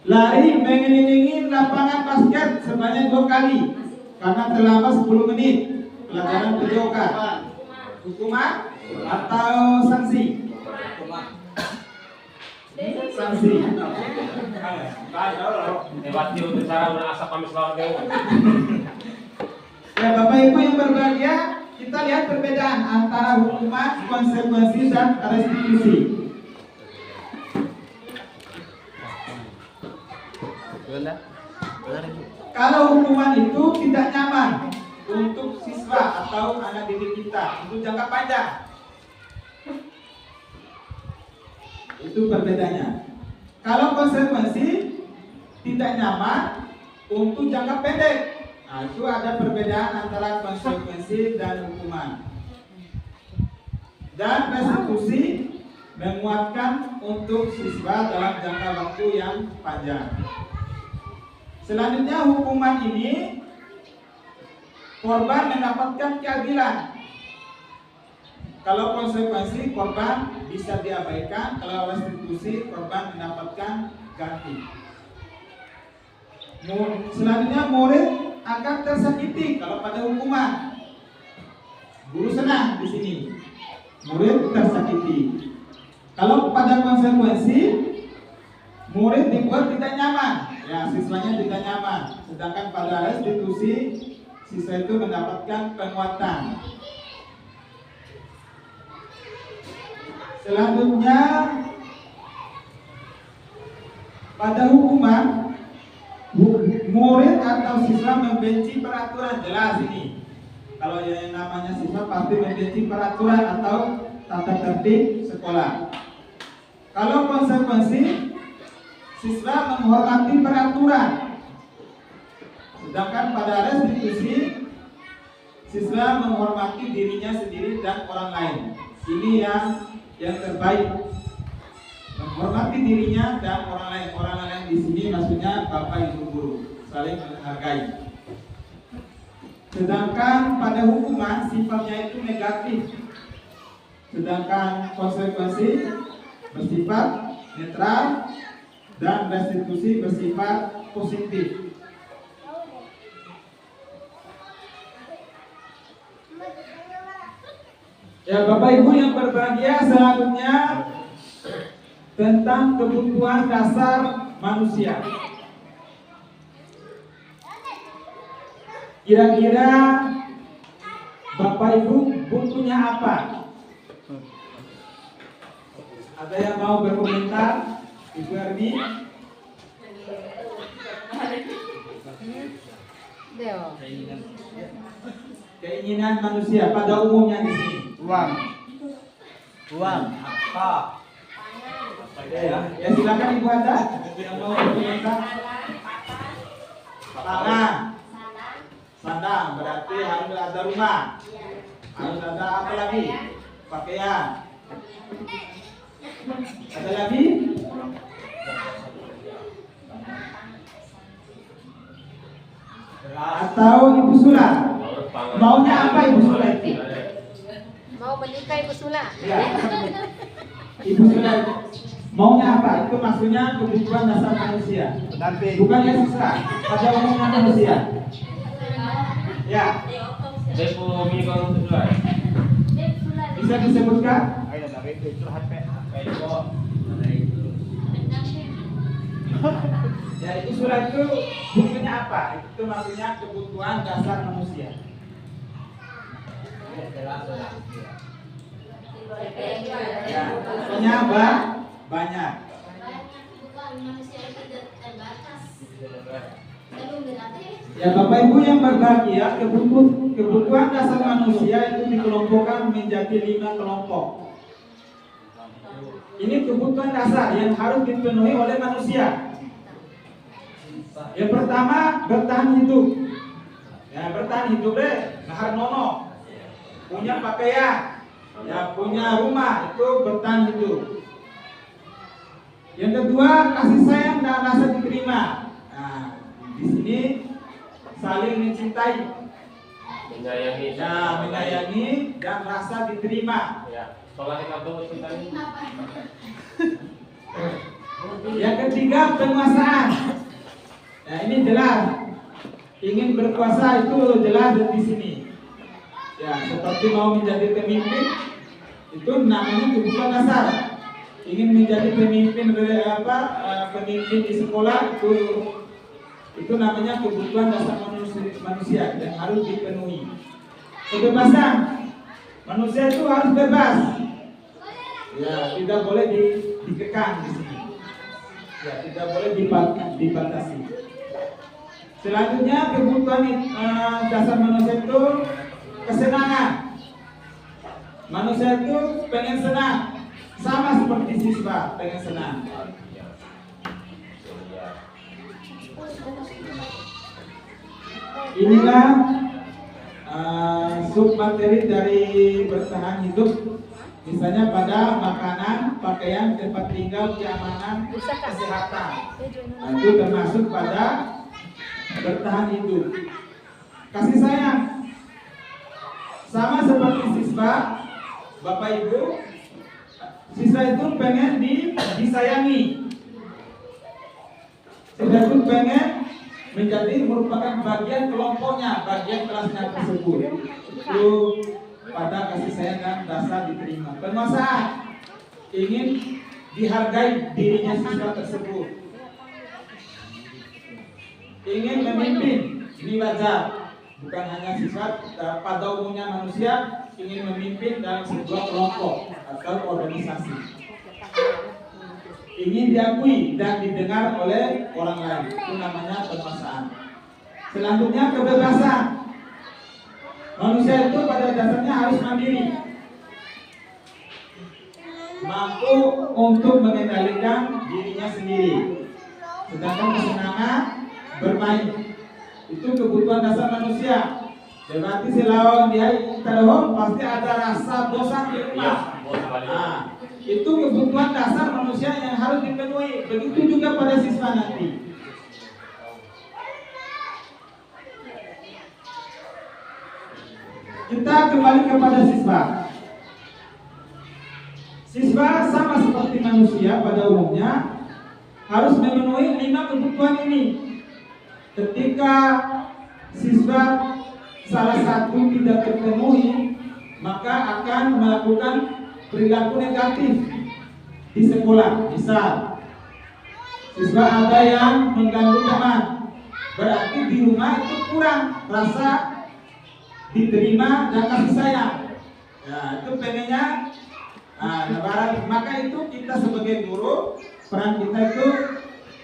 lari mengelilingi lapangan basket sebanyak 2 kali karena terlambat 10 menit. Pelajaran PJOK. Hukuman atau sanksi? Sanksi. Lewat di cara berasap kami selalu Ya, Bapak Ibu yang berbahagia, kita lihat perbedaan antara hukuman, konsekuensi, dan restitusi. Kalau hukuman itu tidak nyaman untuk siswa atau anak didik kita untuk jangka panjang, itu perbedaannya. Kalau konsekuensi tidak nyaman untuk jangka pendek, nah, itu ada perbedaan antara konsekuensi dan hukuman. Dan restitusi menguatkan untuk siswa dalam jangka waktu yang panjang. Selanjutnya, hukuman ini korban mendapatkan keadilan. Kalau konsekuensi, korban bisa diabaikan. Kalau restitusi, korban mendapatkan ganti. Selanjutnya, murid akan tersakiti kalau pada hukuman. Guru senang di sini, murid tersakiti. Kalau pada konsekuensi, murid dibuat tidak nyaman, ya siswanya tidak nyaman. Sedangkan pada restitusi, siswa itu mendapatkan penguatan. Selanjutnya, pada hukuman, murid atau siswa membenci peraturan, jelas ini. Kalau yang namanya siswa pasti membenci peraturan atau tata tertib sekolah. Kalau konsekuensi, siswa menghormati peraturan. Sedangkan pada restitusi, siswa menghormati dirinya sendiri dan orang lain. Ini yang terbaik. Menghormati dirinya dan orang lain. Orang lain di sini maksudnya Bapak Ibu guru, saling menghargai. Sedangkan pada hukuman sifatnya itu negatif. Sedangkan konsekuensi bersifat netral dan restitusi bersifat positif. Ya, Bapak Ibu yang berbahagia, selanjutnya tentang kebutuhan dasar manusia. Kira-kira Bapak Ibu butuhnya apa? Ada yang mau berkomentar? Ibu Erni? Keinginan manusia pada umumnya di sini. Uang apa? Ya silakan Ibu ada yang mau berkomentar. Tangan, sandang berarti harus ada rumah, harus ada apa lagi? Pakaian. Ada lagi? Atau Ibu Sula? Maunya apa Ibu Sula itu? Mau menikah Ibu Sula? Ya. Ibu Sula maunya apa? Itu maksudnya kebutuhan dasar manusia. Bukan yang susah, pada umumnya manusia. Ya. Bisa disebutkan? Ya, itu surat itu bukunya apa? Itu maksudnya kebutuhan dasar manusia. Ya, pokoknya banyak. Ya, Bapak Ibu yang berbahagia, kebutuhan dasar manusia itu dikelompokkan menjadi 5 kelompok. Ini kebutuhan dasar yang harus dipenuhi oleh manusia. Yang pertama, bertahan hidup. Ya, bertahan hidup nahar nono. Punya pakaian, ya punya rumah, itu bertahan hidup. Yang kedua, kasih sayang dan rasa diterima. Nah, di sini saling mencintai, menyayangi dan rasa diterima. Yang ketiga, penguasaan. Nah, ini jelas, ingin berkuasa itu jelas di sini. Ya, seperti mau menjadi pemimpin, itu namanya kebutuhan dasar. Ingin menjadi pemimpin pemimpin di sekolah itu namanya kebutuhan dasar manusia yang harus dipenuhi. Kebebasan, manusia itu harus bebas. Ya, tidak boleh dikekang di sini. Ya, tidak boleh dibatasi. Selanjutnya kebutuhan dasar manusia itu kesenangan. Manusia itu pengen senang, sama seperti siswa pengen senang. Inilah submateri dari bertahan hidup. Misalnya pada makanan, pakaian, tempat tinggal, keamanan, kesehatan. Nah, itu termasuk pada bertahan hidup. Kasih sayang, sama seperti siswa, Bapak Ibu, siswa itu pengen disayangi. Siswa itu pengen merupakan bagian kelompoknya, bagian kelasnya tersebut. Itu pada kasih sayang dan rasa diterima. Penguasaan, ingin dihargai dirinya siswa tersebut. Ingin memimpin, ini wajar. Bukan hanya siswa, pada umumnya manusia ingin memimpin dalam sebuah kelompok atau organisasi. Ingin diakui dan didengar oleh orang lain, itu namanya penguasaan. Selanjutnya kebebasan. Manusia itu pada dasarnya harus mandiri, mampu untuk mengendalikan dirinya sendiri. Sedangkan kesenangan bermain itu kebutuhan dasar manusia. Berarti selawan dia terhom pasti ada rasa bosan di rumah. Nah, itu kebutuhan dasar manusia yang harus dipenuhi. Begitu juga pada siswa nanti. Kita kembali kepada siswa. Siswa sama seperti manusia pada umumnya harus memenuhi 5 kebutuhan ini. Ketika siswa salah satu tidak terpenuhi, maka akan melakukan perilaku negatif di sekolah. Misal, siswa ada yang mengganggu teman, berarti di rumah itu kurang rasa diterima dan kasih sayang. Ya, itu pengennya maka itu kita sebagai guru, peran kita itu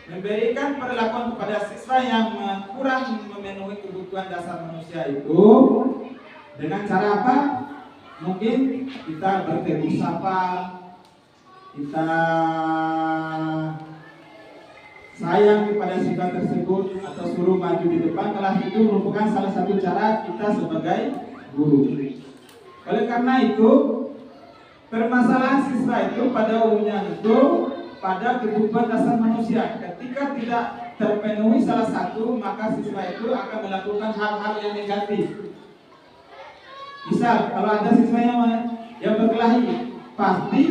memberikan perlakuan kepada siswa yang kurang memenuhi kebutuhan dasar manusia itu dengan cara apa? Mungkin kita bertegur sapa, kita sayang kepada siswa tersebut atau suruh maju di depan kelas, itu merupakan salah satu cara kita sebagai guru. Oleh karena itu, permasalahan siswa itu pada umumnya itu pada kebutuhan dasar manusia. Ketika tidak terpenuhi salah satu, maka siswa itu akan melakukan hal-hal yang negatif. Misal, kalau ada siswa yang berkelahi, pasti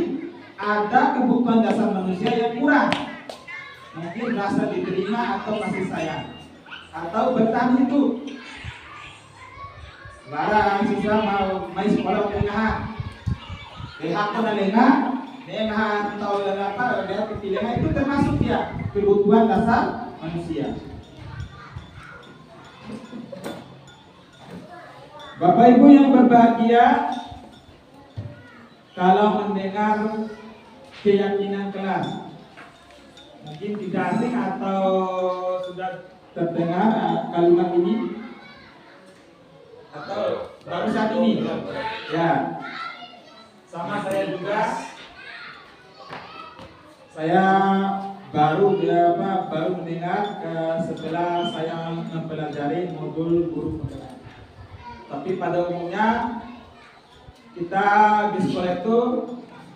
ada kebutuhan dasar manusia yang kurang. Mungkin rasa diterima atau kasih sayang, atau bertahan hidup. Barang siswa mau main sekolah pengahan, aku nalenga, nengahan atau apa, dia kepilihan itu termasuk ya kebutuhan dasar manusia. Bapak Ibu yang berbahagia, kalau mendengar keyakinan kelas, mungkin tidak asing atau sudah terdengar kalimat ini, atau baru saat ini, ya. Sama saya juga, saya baru mendengar setelah saya mempelajari modul guru penggerak. Tapi pada umumnya kita di sekolah itu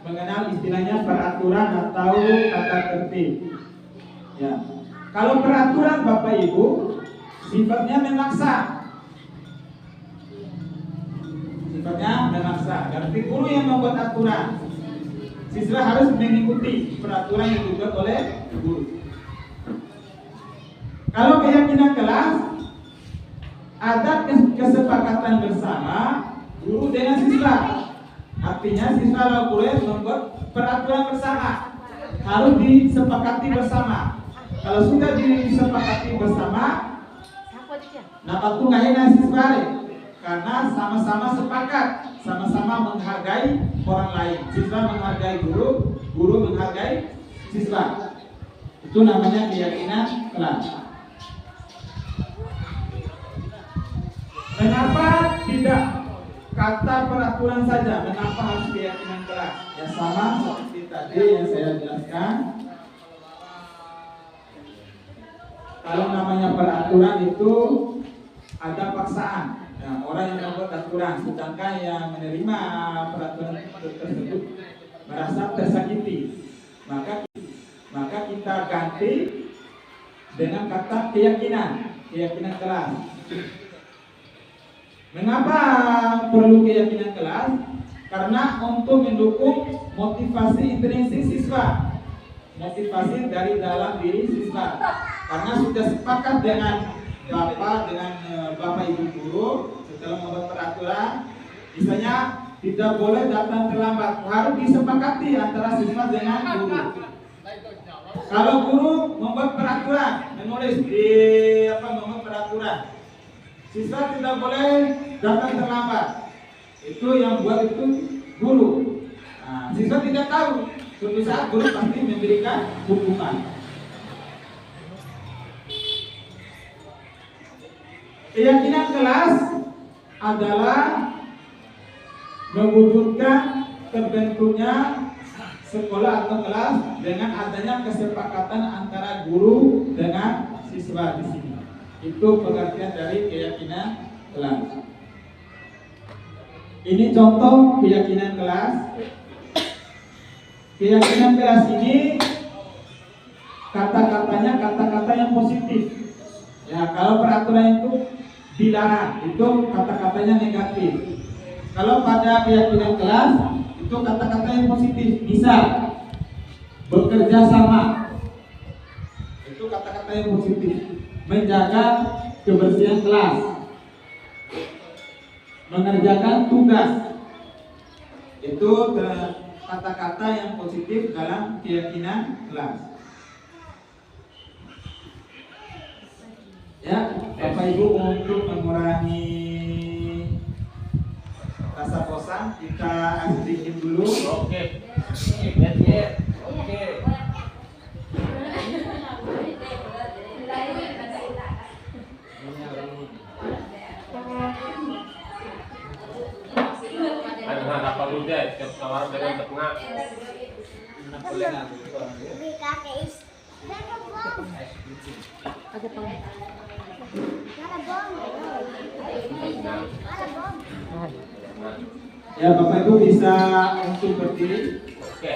mengenal istilahnya peraturan atau tata tertib. Ya, kalau peraturan Bapak Ibu sifatnya memaksa. Berarti guru yang membuat aturan, siswa harus mengikuti peraturan yang dibuat oleh guru. Kalau keyakinan kelas, ada kesepakatan bersama guru dengan siswa. Artinya siswa dan guru membuat peraturan bersama, harus disepakati bersama. Kalau sudah disepakati bersama, dapat tunggahin siswa, karena sama-sama sepakat, sama-sama menghargai orang lain. Siswa menghargai guru, guru menghargai siswa. Itu namanya keyakinan kelas. Mengapa tidak kata peraturan saja? Mengapa harus keyakinan kelas? Ya sama seperti tadi yang saya jelaskan. Kalau namanya peraturan itu ada paksaan. Nah, orang yang membuat aturan, sedangkan yang menerima peraturan tersebut merasa tersakiti, maka kita ganti dengan kata keyakinan kelas. Mengapa perlu keyakinan kelas? Karena untuk mendukung motivasi intrinsik siswa, motivasi dari dalam diri siswa. Karena sudah sepakat dengan Bapak Ibu guru setelah membuat peraturan, misalnya tidak boleh datang terlambat, harus disepakati antara siswa dengan guru. Kalau guru membuat peraturan, membuat peraturan, siswa tidak boleh datang terlambat, itu yang buat itu guru. Nah, siswa tidak tahu, suatu saat guru pasti memberikan hukuman. Keyakinan kelas adalah mewujudkan terbentuknya sekolah atau kelas dengan adanya kesepakatan antara guru dengan siswa di sini. Itu pengertian dari keyakinan kelas. Ini contoh keyakinan kelas. Keyakinan kelas ini kata-katanya kata-kata yang positif. Ya, kalau peraturan itu dilarang, itu kata-katanya negatif. Kalau pada keyakinan kelas itu kata-kata yang positif. Misal bekerja sama, itu kata-kata yang positif. Menjaga kebersihan kelas, mengerjakan tugas, itu kata-kata yang positif dalam keyakinan kelas. Ya, Bapak Ibu, untuk mengurangi rasa bosan kita sedikit dulu. Oke. Ada apa lu deh? Kawar dengan tengah. Ya, Bapak Ibu bisa untuk berdiri. Oke.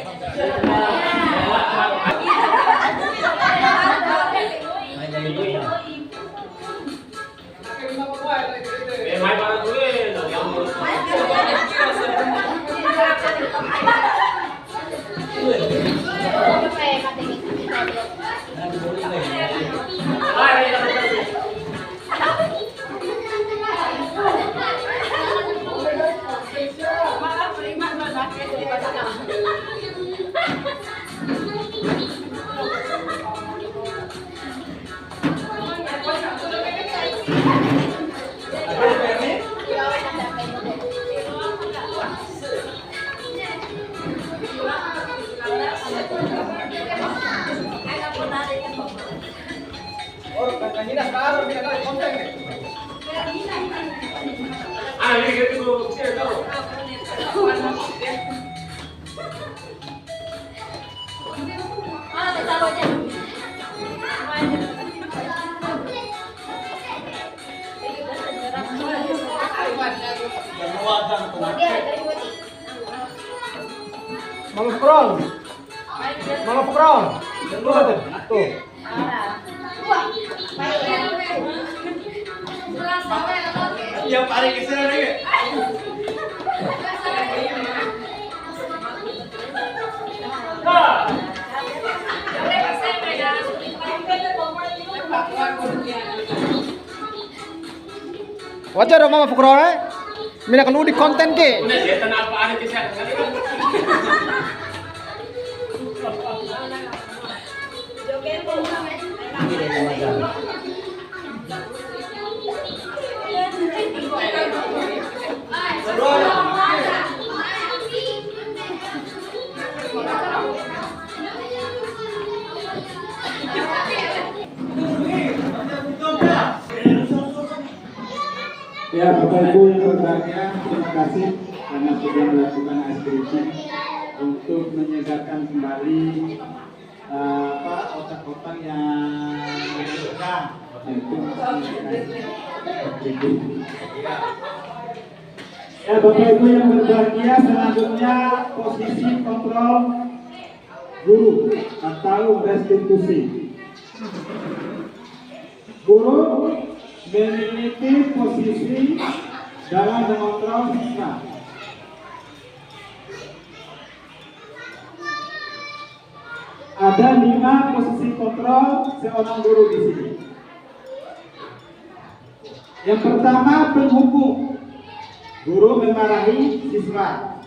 Main barang dulu ini gitu dulu. Malah pukron. Tuh. Ya paling kesana lagi. Wajar dong mama pukul mina kan di konten ke. Udah dia tanah apa ada kisah. Ya, Bapak Ibu yang berbahagia, terima kasih karena sudah melakukan skripsi untuk menyegarkan kembali otak-otak yang tegang untuk ya, Bapak Ibu yang berbahagia, selanjutnya posisi kontrol guru atau restitusi. Guru memiliki posisi dalam mengontrol siswa. Ada 5 posisi kontrol seorang guru di sini. Yang pertama, penghukum. Guru memarahi siswa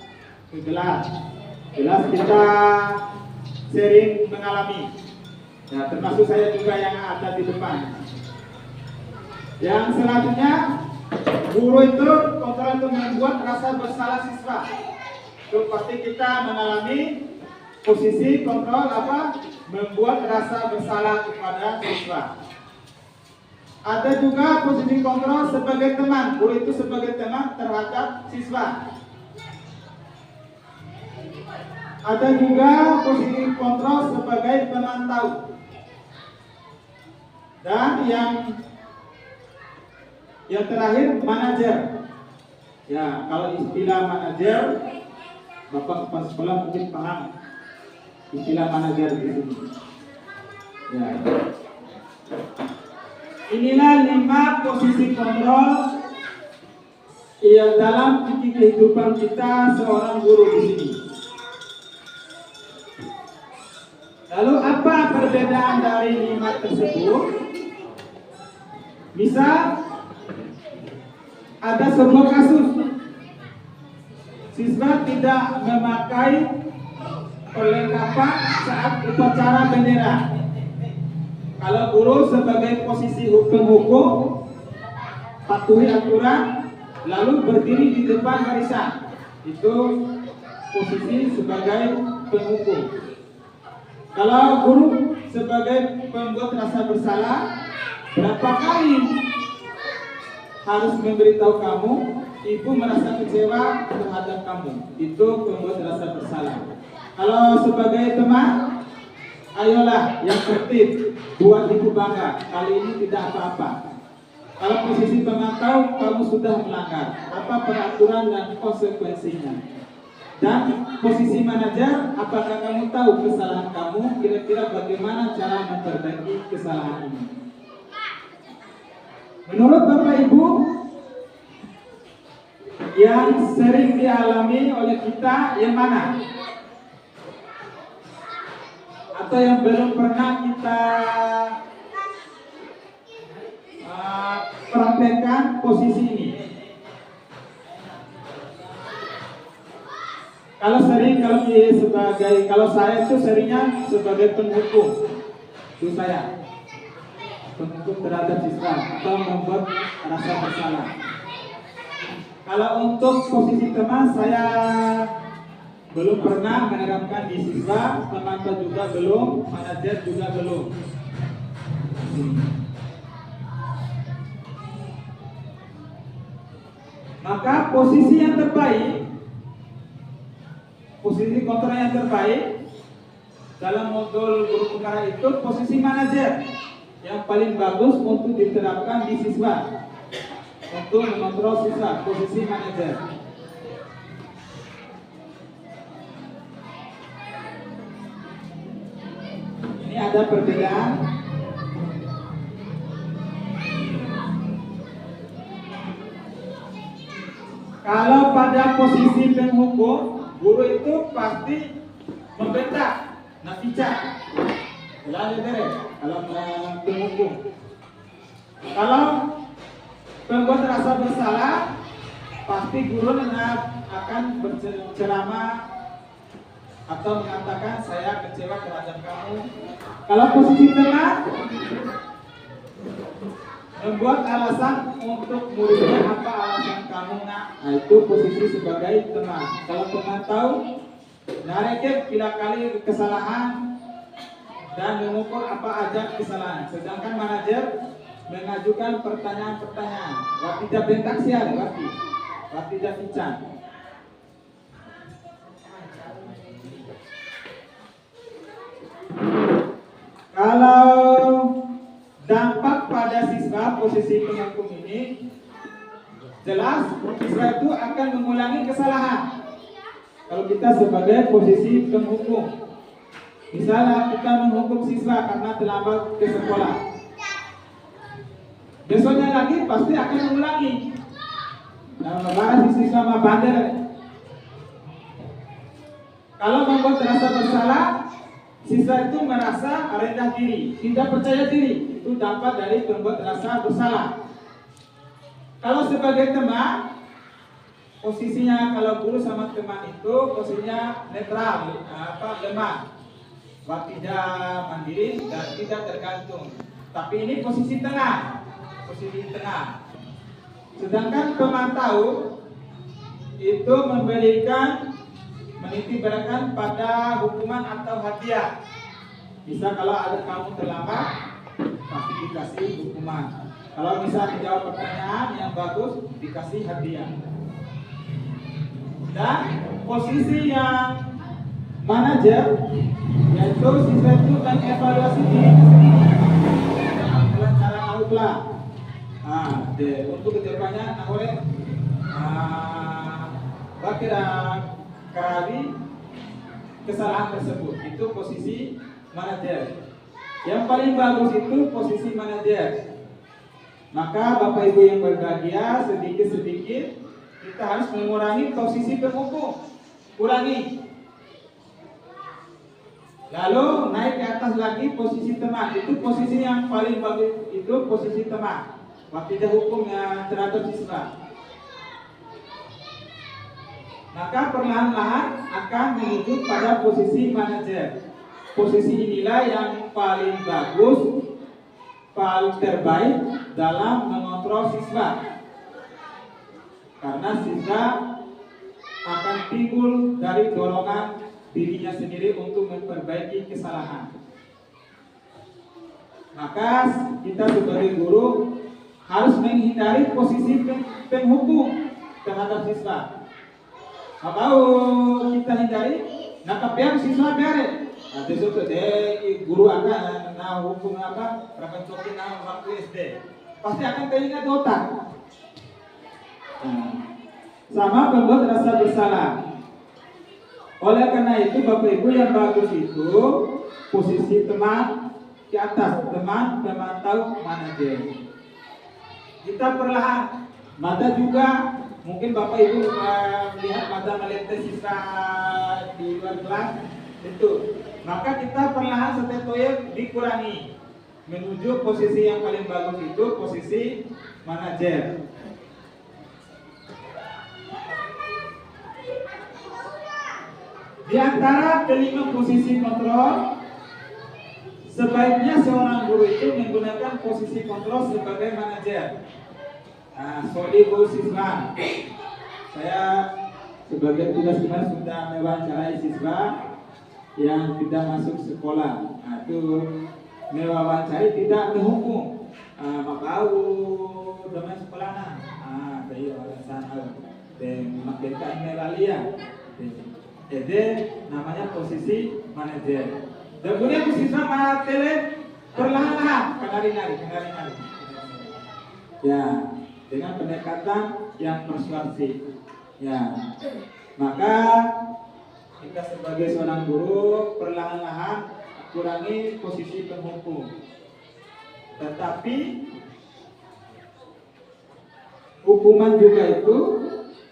ke kelas. Kelas kita sering mengalami. Ya, termasuk saya juga yang ada di depan. Yang selanjutnya, guru itu kontrol untuk membuat rasa bersalah siswa. Seperti kita mengalami posisi kontrol apa? Membuat rasa bersalah kepada siswa. Ada juga posisi kontrol sebagai teman. Guru itu sebagai teman terhadap siswa. Ada juga posisi kontrol sebagai pemantau. Dan yang terakhir, manajer. Ya, kalau istilah manajer, Bapak kepala sekolah mungkin paham istilah manajer di sini. Ya. Inilah 5 posisi kontrol dalam kehidupan kita seorang guru di sini. Lalu apa perbedaan dari 5 tersebut? Misal ada sebuah kasus siswa tidak memakai Apa saat upacara bendera? Kalau guru sebagai posisi hukum patuhi aturan, lalu berdiri di depan barisan. Itu posisi sebagai penghukum. Kalau guru sebagai pembuat rasa bersalah, berapa kali harus memberitahu kamu, ibu merasa kecewa terhadap kamu. Itu pembuat rasa bersalah. Kalau sebagai teman, ayolah yang tertib, buat ibu bangga. Kali ini tidak apa-apa. Kalau posisi pemantau, kamu sudah melanggar. Apa peraturan dan konsekuensinya? Dan posisi manajer, apakah kamu tahu kesalahan kamu? Kira-kira bagaimana cara memperbaiki kesalahan ini? Menurut Bapak Ibu, yang sering dialami oleh kita yang mana? Atau yang belum pernah kita praktekkan posisi ini? Kalau saya itu seringnya sebagai penghukum, itu saya penghukum terhadap siswa atau membuat rasa bersalah. Kalau untuk posisi teman, saya belum pernah menerapkan di siswa, pemantau juga belum, manajer juga belum. Maka posisi yang terbaik, posisi kontrol yang terbaik dalam modul guru perkara itu posisi manajer yang paling bagus untuk diterapkan di siswa untuk mengontrol siswa, posisi manajer. Ini ada perbedaan. Kalau pada posisi penghukum, guru itu pasti membentak, nafica, lalu beres. Kalau penghukum, kalau pembuat rasa bersalah, pasti guru akan berceramah atau mengatakan saya kecewa terhadap kamu. Kalau posisi teman, membuat alasan untuk muridnya, apa alasan kamu nak? Nah, itu posisi sebagai teman. Kalau teman tahu, narik bila kali kesalahan dan mengukur apa aja kesalahan. Sedangkan manajer mengajukan pertanyaan-pertanyaan. Tidak bentak sial, tidak bincang. Kalau dampak pada siswa posisi penghukum ini, jelas siswa itu akan mengulangi kesalahan. Kalau kita sebagai posisi penghukum, misalnya kita menghukum siswa karena terlambat ke sekolah, besoknya lagi pasti akan mengulangi. Nah, membahas siswa sama bandel. Kalau membuat rasa bersalah, siswa itu merasa rendah diri, tidak percaya diri. Itu dampak dari membuat rasa bersalah. Kalau sebagai teman, posisinya kalau guru sama teman itu posisinya netral, lemah, tidak mandiri dan tidak tergantung. Tapi ini posisi tengah, posisi tengah. Sedangkan pemantau itu menitik beratkan pada hukuman atau hadiah. Bisa kalau ada kamu terlambat, pasti dikasih hukuman. Kalau bisa menjawab pertanyaan yang bagus, dikasih hadiah. Dan posisi yang manajer, yaitu siswa itu mengevaluasi dirinya sendiri dengan cara outlah. Untuk kedepannya, bakira kali kesalahan tersebut. Itu posisi manajer. Yang paling bagus itu posisi manajer. Maka Bapak Ibu yang berbahagia, sedikit-sedikit kita harus mengurangi posisi penghukum. Kurangi. Lalu naik ke atas lagi posisi teman. Itu posisi yang paling bagus, itu posisi teman. Waktu hukum yang terhadap siswa. maka perlahan-lahan akan menuju pada posisi manajer. Posisi inilah yang paling bagus, paling terbaik dalam mengontrol siswa. Karena siswa akan timbul dari dorongan dirinya sendiri untuk memperbaiki kesalahan. Maka kita sebagai guru harus menghindari posisi penghukum terhadap siswa. Kalau kita hindari, nah kepiang siswa biarin. Nanti suatu deh guru akan hukum berapa cokin waktu SD, pasti akan teringat di otak. Sama membuat rasa bersalah. Oleh karena itu Bapak Ibu yang bagus itu posisi teman di atas, teman pemantau manajer. Kita perlahan, mata juga mungkin Bapak Ibu melihat mata melihat siswa di luar kelas itu, maka kita perlahan setetoye dikurangi menuju posisi yang paling bagus itu posisi manajer. Di antara kelima posisi kontrol, sebaiknya seorang guru itu menggunakan posisi kontrol sebagai manajer. Sorry siswa, saya sebagai tugas kemarin sudah mewawancarai siswa yang tidak masuk sekolah. Itu mewawancari tidak menghukum. Mau dengan sekolah dari alasan dan makin melalia. Jadi namanya posisi manajer. Dan kemudian siswa materi perlahan-lahan kenari-nari. Ya, dengan pendekatan yang persuasif. Ya, maka kita sebagai seorang guru perlahan-lahan kurangi posisi penghukum. Tetapi hukuman juga itu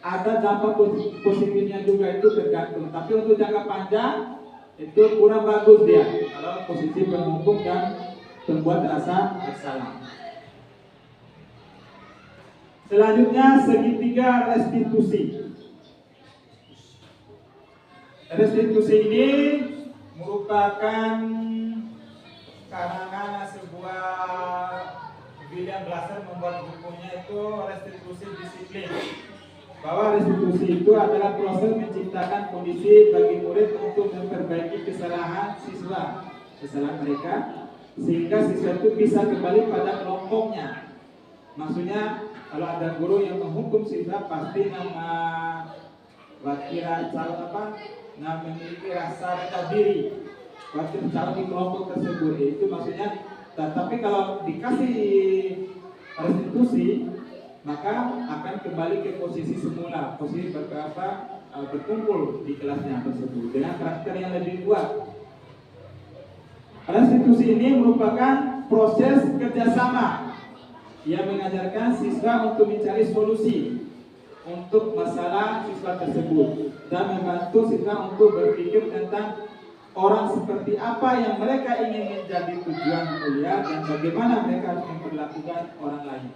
ada dampak positifnya juga, itu tergantung. Tapi untuk jangka panjang itu kurang bagus dia kalau posisi penghukum dan membuat rasa bersalah. Selanjutnya segitiga restitusi. Restitusi ini merupakan karangan sebuah William Glasser membuat bukunya itu restitusi disiplin. Bahwa restitusi itu adalah proses menciptakan kondisi bagi murid untuk memperbaiki kesalahan mereka, sehingga siswa itu bisa kembali pada kelompoknya. Maksudnya kalau ada guru yang menghukum siswa pasti memiliki rasa rendah diri, wakil calon di kelompok tersebut. Itu maksudnya. Tapi kalau dikasih restitusi, maka akan kembali ke posisi semula, posisi berkumpul di kelasnya tersebut dengan karakter yang lebih kuat. Restitusi ini merupakan proses kerjasama yang mengajarkan siswa untuk mencari solusi untuk masalah siswa tersebut dan membantu siswa untuk berpikir tentang orang seperti apa yang mereka ingin menjadi tujuan kuliah dan bagaimana mereka harus memperlakukan orang lain.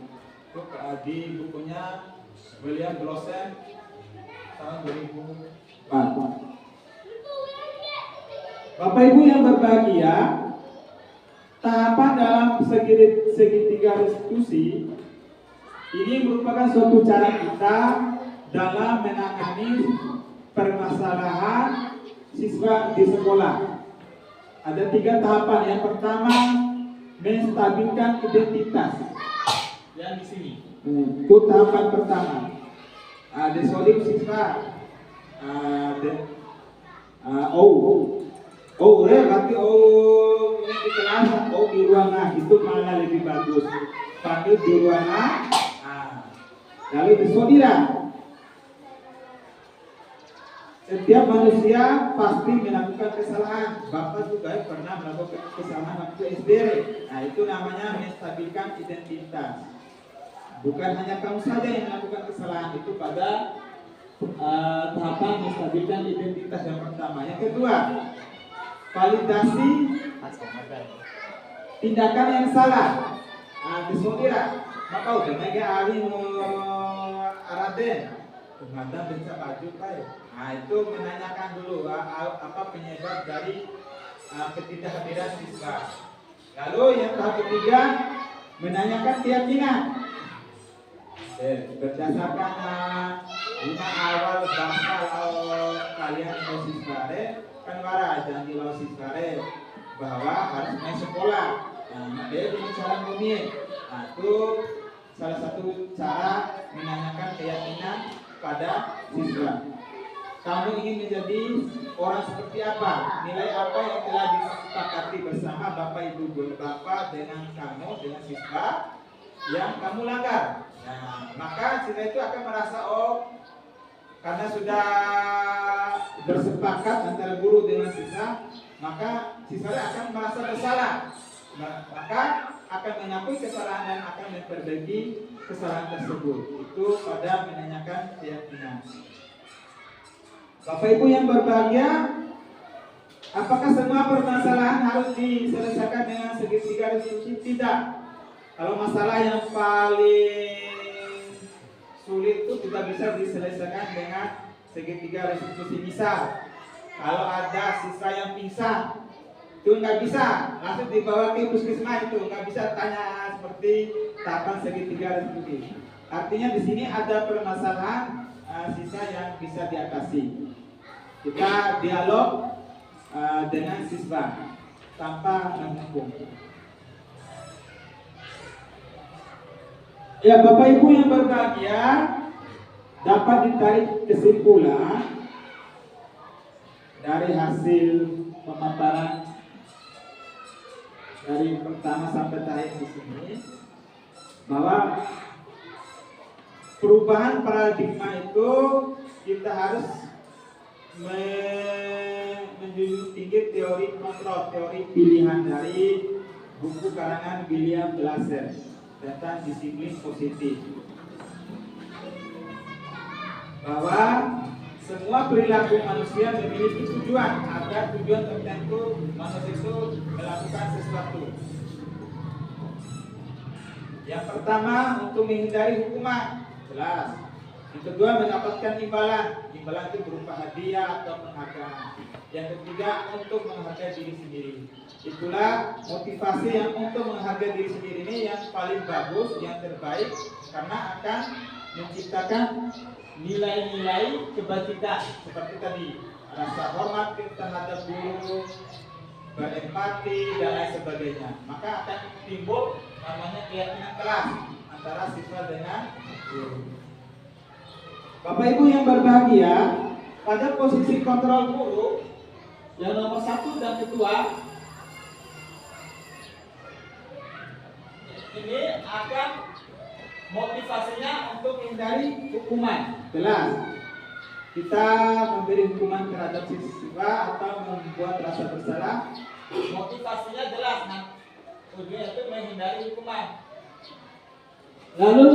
Itu di bukunya William Glasser tahun 2004. Bapak Ibu yang berbahagia, tahapan dalam segitiga restitusi ini merupakan suatu cara kita dalam menangani permasalahan siswa di sekolah. Ada 3 tahapan. Yang pertama, menstabilkan identitas. Yang di sini. Itu tahapan pertama. Desolim siswa. Berarti ini di kelas, di ruangan itu mana lebih bagus? Panggil di ruangan. Lalu disodira. Setiap manusia pasti melakukan kesalahan. Bapak juga pernah melakukan kesalahan waktu SD. Itu namanya menstabilkan identitas. Bukan hanya kamu saja yang melakukan kesalahan, itu pada tahapan menstabilkan identitas yang pertama. Yang kedua, validasi tindakan yang salah. Disodira. Maka udah mega ahli araden. Madam bisa baju baik. Nah itu menanyakan dulu apa penyebab dari ketidakhadiran siswa. Lalu yang tahap ketiga menanyakan keyakinan. Berdasarkan lima awal bangsa kalian mau siswa kan janji mau siswa bahwa harus main sekolah. Nah dia bicara bumi. Nah itu salah satu cara menanyakan keyakinan pada siswa. Kamu ingin menjadi orang seperti apa? Nilai apa yang telah disepakati bersama Bapak Ibu guru Bapak dengan kamu, dengan siswa yang kamu langgar? Nah, maka siswa itu akan merasa karena sudah bersepakat antara guru dengan siswa, maka siswa akan merasa bersalah. Maka akan mengakui kesalahan dan akan memperbaiki kesalahan tersebut. Itu pada menanyakan keyakinan. Bapak Ibu yang berbahagia, apakah semua permasalahan harus diselesaikan dengan segitiga resolusi? Tidak. Kalau masalah yang paling sulit itu tidak bisa diselesaikan dengan segitiga resolusi. Misal, kalau ada siswa yang pingsan, itu nggak bisa langsung dibawa ke puskesmas, itu nggak bisa tanya seperti tahapan segitiga resolusi. Artinya di sini ada permasalahan siswa yang bisa diatasi. Kita dialog dengan siswa tanpa menghukum. Ya Bapak Ibu yang berbahagia, dapat ditarik kesimpulan dari hasil pemaparan dari pertama sampai terakhir di sini, bahwa perubahan paradigma itu kita harus menjunjung tinggi teori kontrol, teori pilihan dari buku karangan William Glasser tentang disiplin positif, bahwa semua perilaku manusia memiliki tujuan, agar tujuan tertentu manusia itu melakukan sesuatu. Yang pertama untuk menghindari hukuman, jelas. Yang kedua mendapatkan imbalan itu berupa hadiah atau penghargaan. Yang ketiga untuk menghargai diri sendiri. Itulah motivasi yang untuk menghargai diri sendiri ini yang paling bagus, yang terbaik, karena akan menciptakan nilai-nilai kebajikan seperti tadi, rasa hormat terhadap guru, berempati dan lain sebagainya. Maka akan timbul namanya keyakinan kelas antara siswa dengan guru. Bapak Ibu yang berbahagia, pada posisi kontrol guru yang nomor 1 dan ketua ini akan motivasinya untuk menghindari hukuman. Jelas, kita memberi hukuman terhadap siswa atau membuat rasa bersalah, motivasinya jelas, tujuannya itu menghindari hukuman. Lalu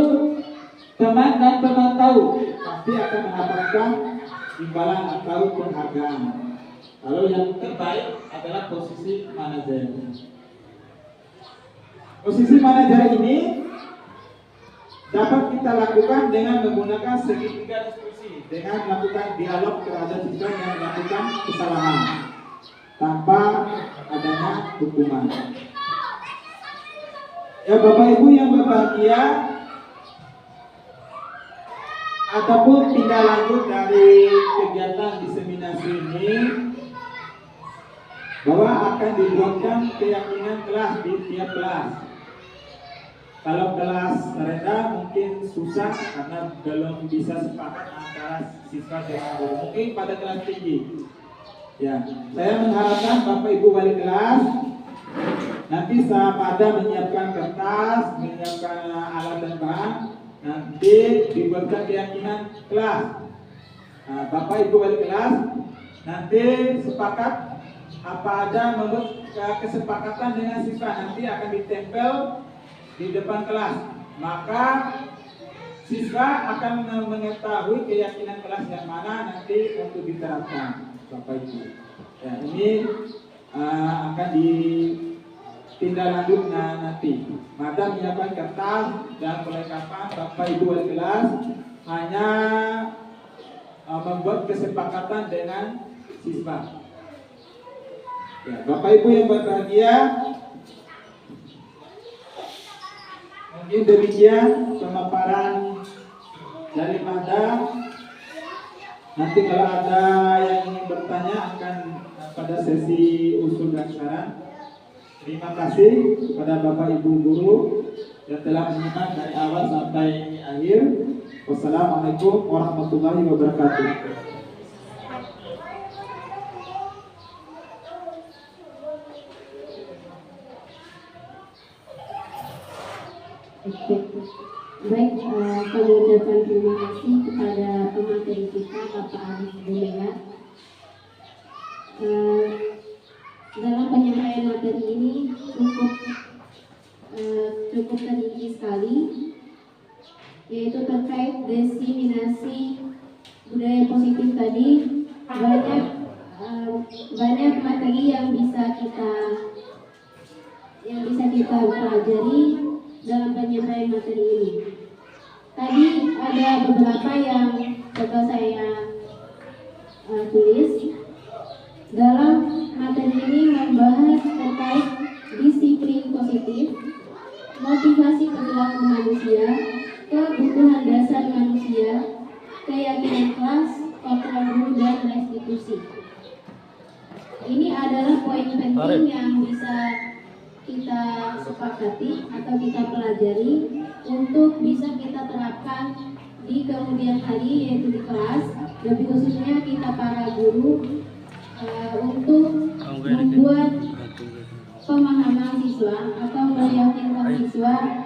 teman dan teman tahu pasti akan mendapatkan imbalan atau penghargaan. Lalu yang terbaik adalah posisi manajer. Posisi manajer ini dapat kita lakukan dengan menggunakan segitiga diskusi, dengan melakukan dialog terhadap siswa yang melakukan kesalahan tanpa adanya hukuman. Ya Bapak Ibu yang berbahagia, ataupun tindak lanjut dari kegiatan diseminasi ini, bahwa akan dibuatkan keyakinan kelas di tiap kelas. Kalau kelas rendah mungkin susah karena belum bisa sepakat antara siswa dengan guru. Mungkin pada kelas tinggi. Ya, saya mengharapkan Bapak Ibu wali kelas nanti saat pada menyiapkan kertas, menyiapkan alat dan bahan, nanti dibuatkan keyakinan kelas. Nah, Bapak Ibu wali kelas nanti sepakat apa ada membuat kesepakatan dengan siswa, nanti akan ditempel di depan kelas. Maka siswa akan mengetahui keyakinan kelas yang mana nanti untuk diterapkan, Bapak Ibu. Ya, ini akan ditindaklanjut nanti. Maka menyiapkan kertas dan perlengkapan Bapak Ibu wali kelas hanya membuat kesepakatan dengan siswa. Ya, Bapak Ibu yang berbahagia, mungkin demikian pemaparan dari Madam. Nanti kalau ada yang ingin bertanya akan pada sesi usul dan saran. Terima kasih kepada Bapak Ibu guru yang telah menyimak dari awal sampai akhir. Wassalamualaikum warahmatullahi wabarakatuh. Oke. Baik, kami ucapkan terima kasih kepada pemateri kita, Bapak Arif Bulela. Dalam penyampaian materi ini cukup tertinggi sekali, yaitu terkait diseminasi budaya positif tadi. Banyak materi yang bisa kita pelajari dalam penyampaian materi ini. Tadi ada beberapa yang coba saya tulis. Dalam materi ini membahas terkait disiplin positif, motivasi perilaku manusia, kebutuhan dasar manusia, keyakinan kelas, kontrol guru, dan restitusi. Ini adalah poin penting yang bisa kita sepakati atau kita pelajari untuk bisa kita terapkan di kemudian hari, yaitu di kelas, lebih khususnya kita para guru, untuk membuat pemahaman siswa atau meyakinkan siswa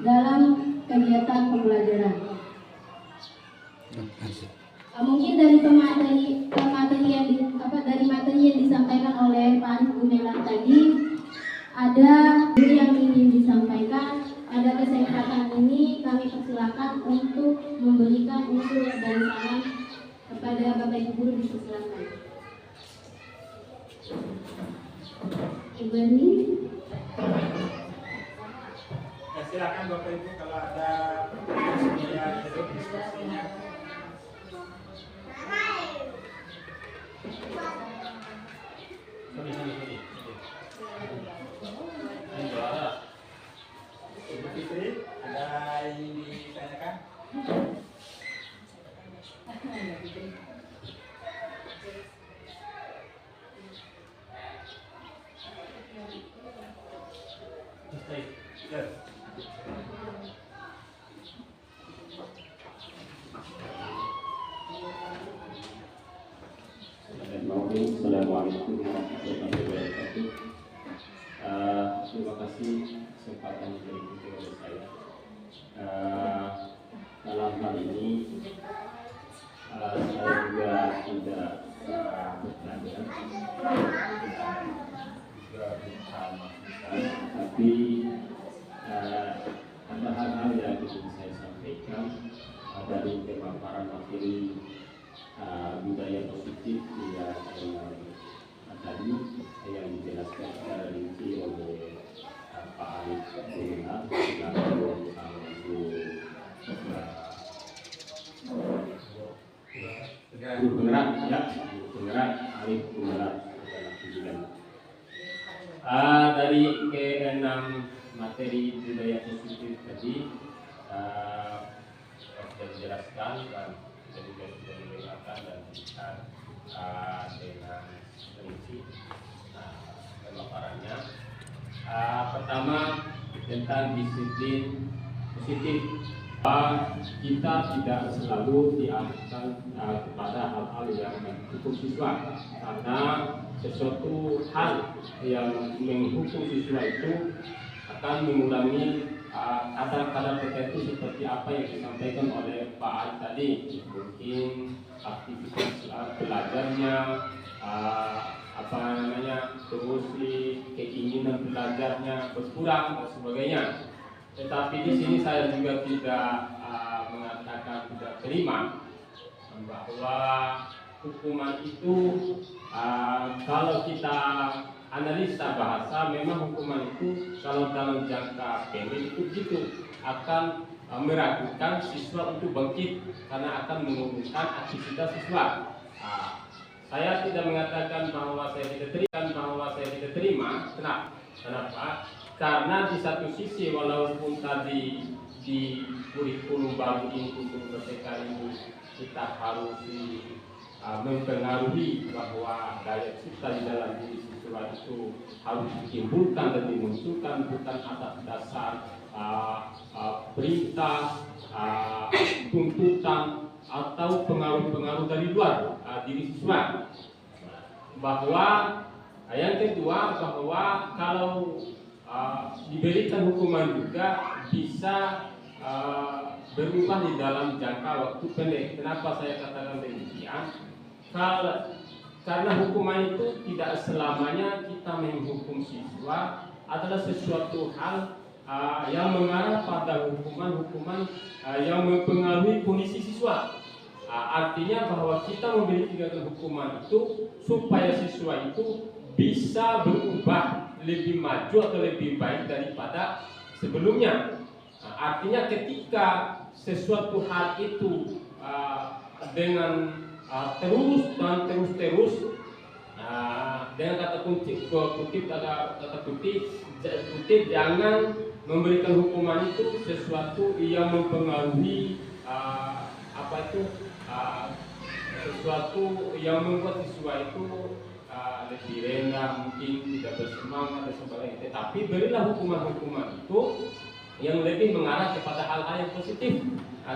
dalam kegiatan pembelajaran. Mungkin dari materi yang disampaikan oleh Pak Arif Gumelar tadi, ada yang ingin disampaikan. Pada kesempatan ini kami persilakan untuk memberikan usul dan saran kepada Bapak Ibu guru. Dipersilakan. Ibu Ani. Ya, silakan Bapak Ibu kalau ada pertanyaan untuk diskusinya. Ibu Fitri, ada yang ditanyakan? Assalamualaikum warahmatullahi wabarakatuh. Terima kasih kesempatan yang diberikan oleh saya. Dalam hal ini saya juga tidak bertanya, juga bersama, tapi ada hal-hal yang ingin saya sampaikan dari pemaparan materi budaya positif yang tadi yang dijelaskan secara rinci oleh Pak Arif Gumelar selaku guru penggerak Arif Gumelar. Dari ke-6 materi budaya positif tadi sudah dijelaskan dan sudah dijelaskan dan dilihat dengan rinci pemaparannya. Pertama tentang disiplin positif. Kita tidak selalu diarahkan kepada hal-hal yang menghukum siswa, karena sesuatu hal yang menghukum siswa itu akan mengurangi kadar-kadar tertentu seperti apa yang disampaikan oleh Pak Arif tadi. Mungkin aktivitas belajarnya, terus keinginan belajarnya berkurang dan sebagainya. Tetapi di sini saya juga tidak mengatakan tidak terima bahwa hukuman itu kalau kita analisa bahasa, memang hukuman itu kalau dalam jangka pendek itu akan meragukan siswa untuk bangkit karena akan menurunkan aktivitas siswa. Saya tidak mengatakan bahwa saya tidak terima. Kenapa? Karena di satu sisi walaupun tadi di kurikulum baru ini untuk merdeka ini kita harus mempengaruhi bahwa daya cipta di dalam diri siswa itu harus ditimbulkan dan dimunculkan bukan atas dasar perintah, tuntutan atau pengaruh-pengaruh dari luar diri siswa. Bahwa yang kedua, bahwa kalau diberikan hukuman juga bisa berubah di dalam jangka waktu pendek. Kenapa saya katakan demikian? Karena hukuman itu tidak selamanya kita menghukum siswa adalah sesuatu hal yang mengarah pada hukuman-hukuman yang mempengaruhi kondisi siswa. Artinya bahwa kita memberikan hukuman itu supaya siswa itu bisa berubah lebih maju atau lebih baik daripada sebelumnya. Artinya ketika sesuatu hal itu dengan terus dengan kata kutip jangan memberikan hukuman itu sesuatu yang mempengaruhi sesuatu yang membuat siswa itu lebih rendah, mungkin tidak bersemangat dan sebagainya. Tetapi berilah hukuman-hukuman itu yang lebih mengarah kepada hal-hal yang positif,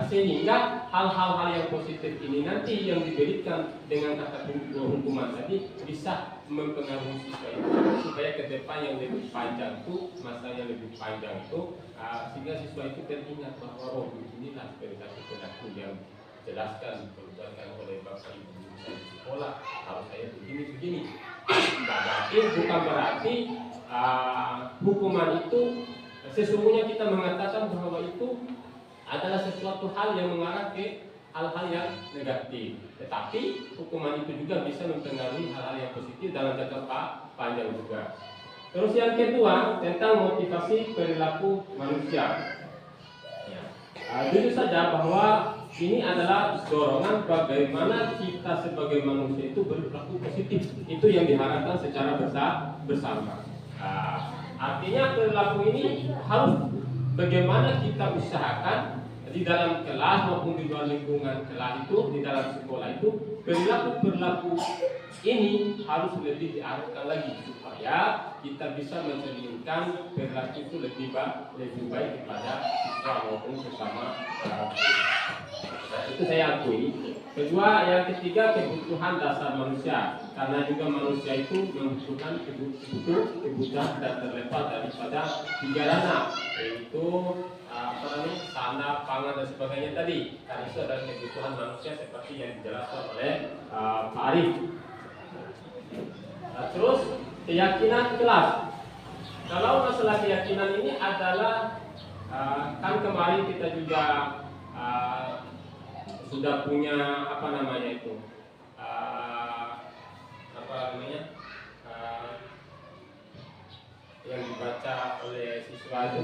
sehingga hal-hal yang positif ini nanti yang diberikan dengan kata hukuman tadi bisa mempengaruhi siswa itu supaya ke depan yang lebih panjang itu, masa yang lebih panjang itu, sehingga siswa itu teringat bahwa inilah perilaku yang jelaskan diperlukan oleh bapak ibu saya di sekolah, kalau saya begini. Bukan berarti hukuman itu sesungguhnya kita mengatakan bahwa itu adalah sesuatu hal yang mengarah ke hal-hal yang negatif. Tetapi hukuman itu juga bisa mempengaruhi hal-hal yang positif dalam jangka panjang juga. Terus yang kedua tentang motivasi perilaku manusia. Jujur saja bahwa ini adalah dorongan bagaimana kita sebagai manusia itu berperilaku positif. Itu yang diharapkan secara bersama. Artinya perilaku ini harus bagaimana kita usahakan di dalam kelas maupun di luar lingkungan kelas itu, di dalam sekolah itu, perilaku ini harus lebih diarahkan lagi supaya kita bisa mencerminkan perilaku itu lebih baik kepada siswa maupun sesama. Itu saya akui. Kedua, yang ketiga kebutuhan dasar manusia, karena juga manusia itu membutuhkan kebutuhan tidak terlepas daripada tiga dana, yaitu sana, pangan dan sebagainya tadi. Karena itu adalah kebutuhan manusia seperti yang dijelaskan oleh Pak Arif. Terus keyakinan kelas. Kalau masalah keyakinan ini adalah kan kemarin kita juga sudah punya yang dibaca oleh siswa itu.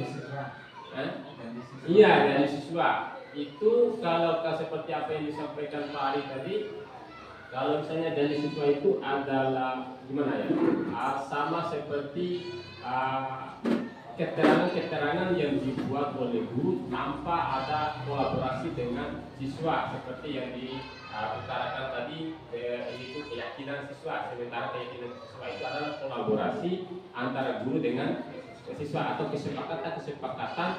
Iya, dari siswa itu kalau seperti apa yang disampaikan Pak Ari tadi, kalau misalnya dari siswa itu adalah gimana ya, sama seperti keterangan-keterangan yang dibuat oleh guru tanpa ada kolaborasi dengan siswa seperti yang diutarakan tadi, itu keyakinan siswa. Sementara keyakinan siswa itu adalah kolaborasi antara guru dengan siswa atau kesepakatan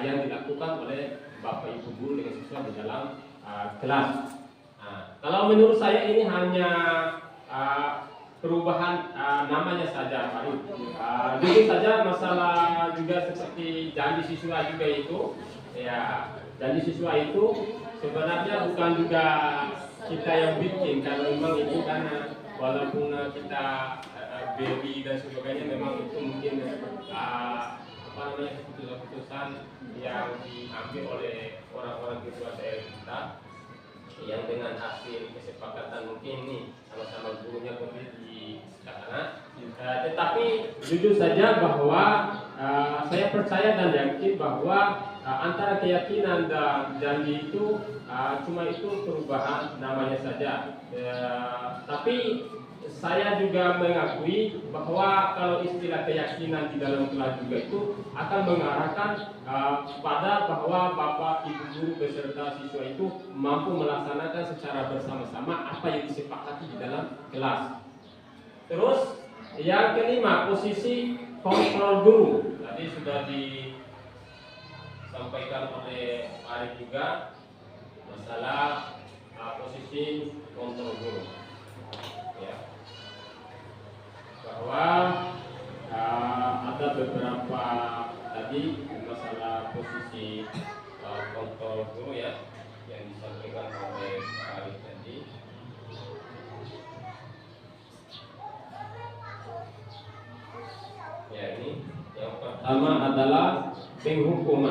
yang dilakukan oleh bapak ibu guru dengan siswa di dalam kelas. Kalau menurut saya ini hanya perubahan namanya saja, Pak. Jadi saja masalah juga seperti janji siswa juga itu, ya janji siswa itu sebenarnya bukan juga kita yang bikin, karena memang itu karena walaupun kita beri dan sebagainya, memang itu mungkin keputusan yang diambil oleh orang-orang ketua daerah kita, yang dengan hasil kesepakatan mungkin nih sama-sama gurunya kemudian di sana. Tetapi jujur saja bahwa saya percaya dan yakin bahwa antara keyakinan dan janji itu cuma itu perubahan namanya saja. Tapi saya juga mengakui bahwa kalau istilah keyakinan di dalam kelas juga itu akan mengarahkan pada bahwa Bapak Ibu guru beserta siswa itu mampu melaksanakan secara bersama-sama apa yang disepakati di dalam kelas. Terus yang kelima, posisi kontrol guru. Tadi sudah disampaikan oleh Pak Arif juga masalah posisi kontrol guru. Ya. Bahwa ada beberapa tadi masalah posisi kontrol guru ya yang disampaikan oleh Pak Arif tadi. Ya, ini yang pertama adalah penghukum,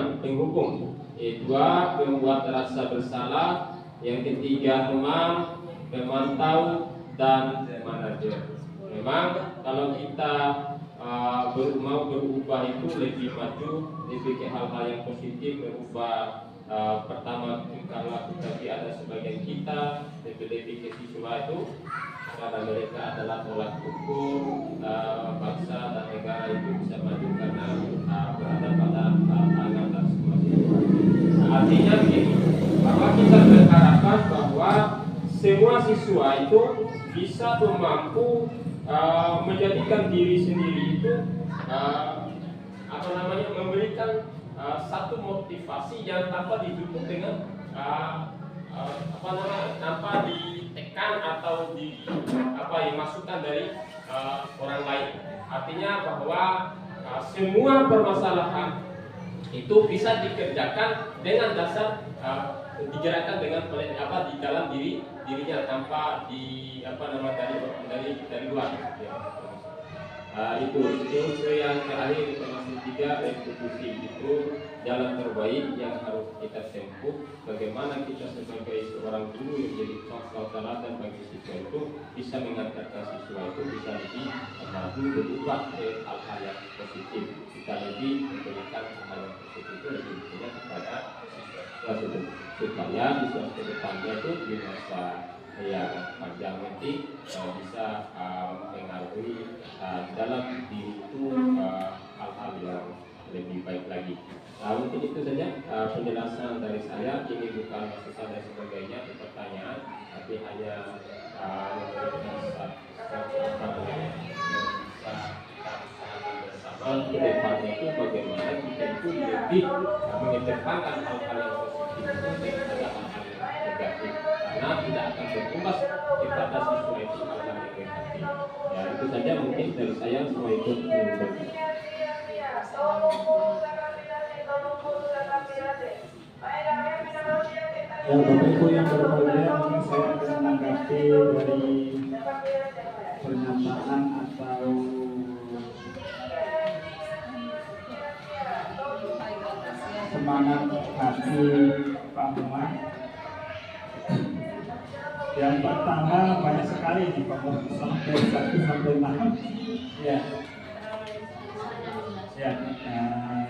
kedua membuat rasa bersalah, yang ketiga memantau dan manajer. Memang kalau kita mau berubah itu lebih maju, lebih ke hal-hal yang positif, berubah pertama kalau tadi ada sebagian kita lebih ke siswa itu karena mereka adalah tolak ukur bangsa dan negara itu bisa maju karena berada pada tangan dan semua siswa. Artinya begini, bahwa kita berharapkan bahwa semua siswa itu bisa mampu menjadikan diri sendiri itu memberikan satu motivasi yang tanpa ditutup dengan tanpa ditekan atau masukan dari orang lain. Artinya bahwa semua permasalahan itu bisa dikerjakan dengan dasar digerakkan dengan di dalam dirinya tanpa dari luar. Ya. Itu yang terakhir informasi 3 restitusi itu jalan terbaik yang harus kita tempuh. Bagaimana kita sebagai seorang guru yang jadi contoh teladan bagi siswa itu bisa mengantarkan siswa itu bisa lebih maju berubah ke hal-hal yang positif. Kita lebih memberikan hal yang positif itu lebih banyak kepada siswa supaya siswa ke depannya itu di masa yang panjang nanti bisa mengaruhi dalam diri itu hal-hal yang lebih baik lagi. Mungkin itu saja penjelasan dari saya. Ini bukan susah dan sebagainya pertanyaan, tapi hanya bersama ke depannya itu bagaimana kita itu lebih mengedepankan hal-hal yang positif itu pada hal-hal yang negatif. Karena tidak akan berimbas kepada siswa itu hal yang negatif. Ya itu saja mungkin dari saya. Semua itu Ya, Bapak Ibu yang berbahagia, mungkin saya akan menanggapi dari pernyataan atau semangat hati Pak Muhammad. Yang pertama banyak sekali nih Pak Muhammad sampai 1 sampai 6. Ya. Ya.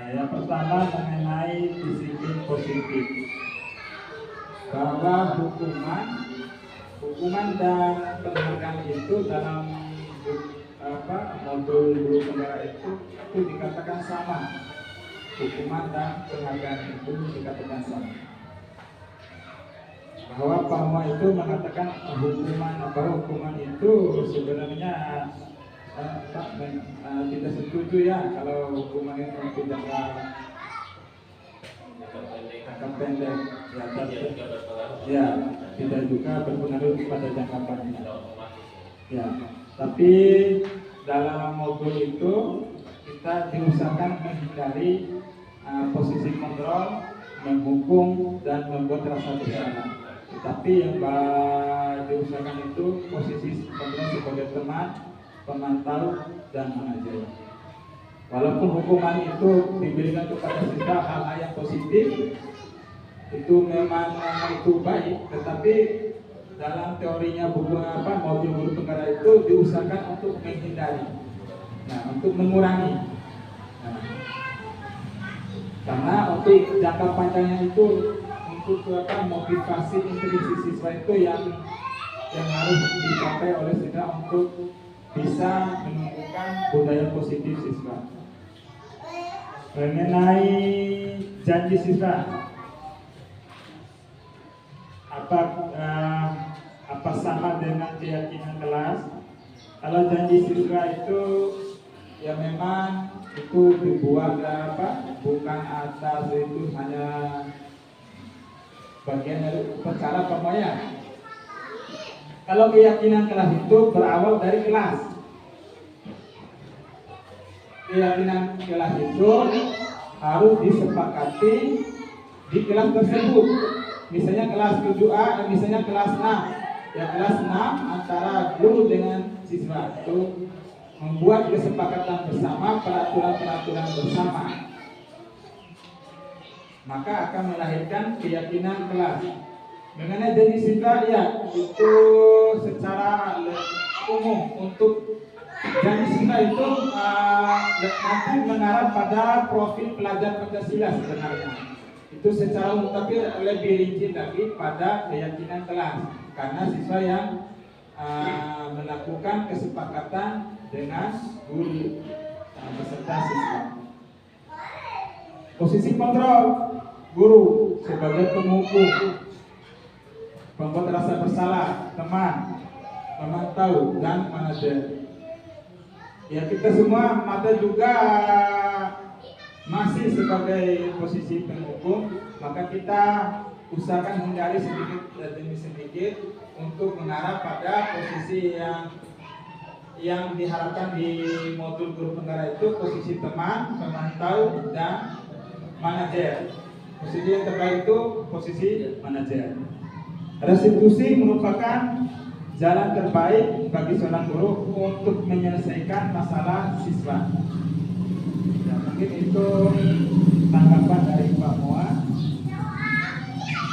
Yang pertama mengenai disiplin positif. Bahwa hukuman dan penghargaan itu dalam modul guru negara itu dikatakan sama. Hukuman dan penghargaan itu dikatakan sama. Bahwa Pak Muhammad itu mengatakan hukuman itu sebenarnya tidak setuju ya kalau hukuman itu jangka pendek ya, tidak juga berpengaruh pada jangka panjang ya. Tapi dalam modul itu kita diusahakan menghindari posisi kontrol, menghukum dan membuat rasa bersalah. Tetapi yang diusahakan itu posisi kontrol sebagai teman, pemantau dan manajer. Walaupun hukuman itu diberikan kepada siswa hal-hal yang positif, itu memang itu baik, tetapi dalam teorinya modul guru negara itu diusahakan untuk menghindari, untuk mengurangi. Karena untuk jangka panjangnya itu untuk motivasi intelijensi siswa itu yang harus dicapai oleh siswa untuk bisa menumbuhkan budaya positif siswa. Mengenai janji siswa, apa sama dengan keyakinan kelas? Kalau janji siswa itu ya memang itu dibuat bukan atas itu hanya bagian dari upacara pembayaran. Kalau keyakinan kelas itu berawal dari kelas. Keyakinan kelas itu harus disepakati di kelas tersebut. Misalnya kelas 7A, misalnya kelas 6. Ya kelas 6 antara guru dengan siswa itu membuat kesepakatan bersama, peraturan-peraturan bersama. Maka akan melahirkan keyakinan kelas. Mengenai janji siswa, ya itu secara umum untuk janji siswa itu nanti mengarah pada profil pelajar Pancasila sebenarnya. Itu secara umum, tapi lebih rinci lagi pada keyakinan kelas. Karena siswa yang melakukan kesepakatan dengan guru beserta siswa. Posisi kontrol guru sebagai pengukur, pembuat rasa bersalah, teman, pemantau, dan manajer. Ya kita semua mata juga masih sebagai posisi pengukur, maka kita usahakan hindari sedikit demi sedikit untuk mengarah pada posisi yang diharapkan di modul guru penggerak itu, posisi teman, pemantau, dan manajer. Posisi yang terbaik itu posisi manajer. Restitusi merupakan jalan terbaik bagi seorang guru untuk menyelesaikan masalah siswa. Ya, mungkin itu tanggapan dari Pak Moa.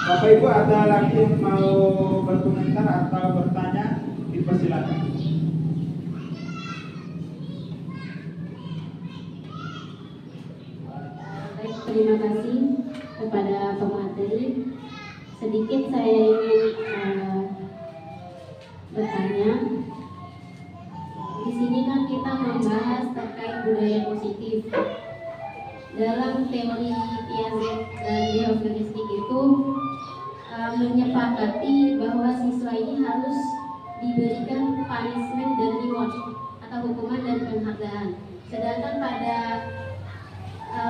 Bapak Ibu ada lagi yang mau berkomentar atau bertanya? Dipersilakan. Baik, terima kasih kepada pemateri. Sedikit saya ingin bertanya. Di sini kan kita membahas terkait budaya positif. Dalam teori Piaget dan Geofenistik itu menyepakati bahwa siswa ini harus diberikan punishment dan reward atau hukuman dan penghargaan. Sedangkan pada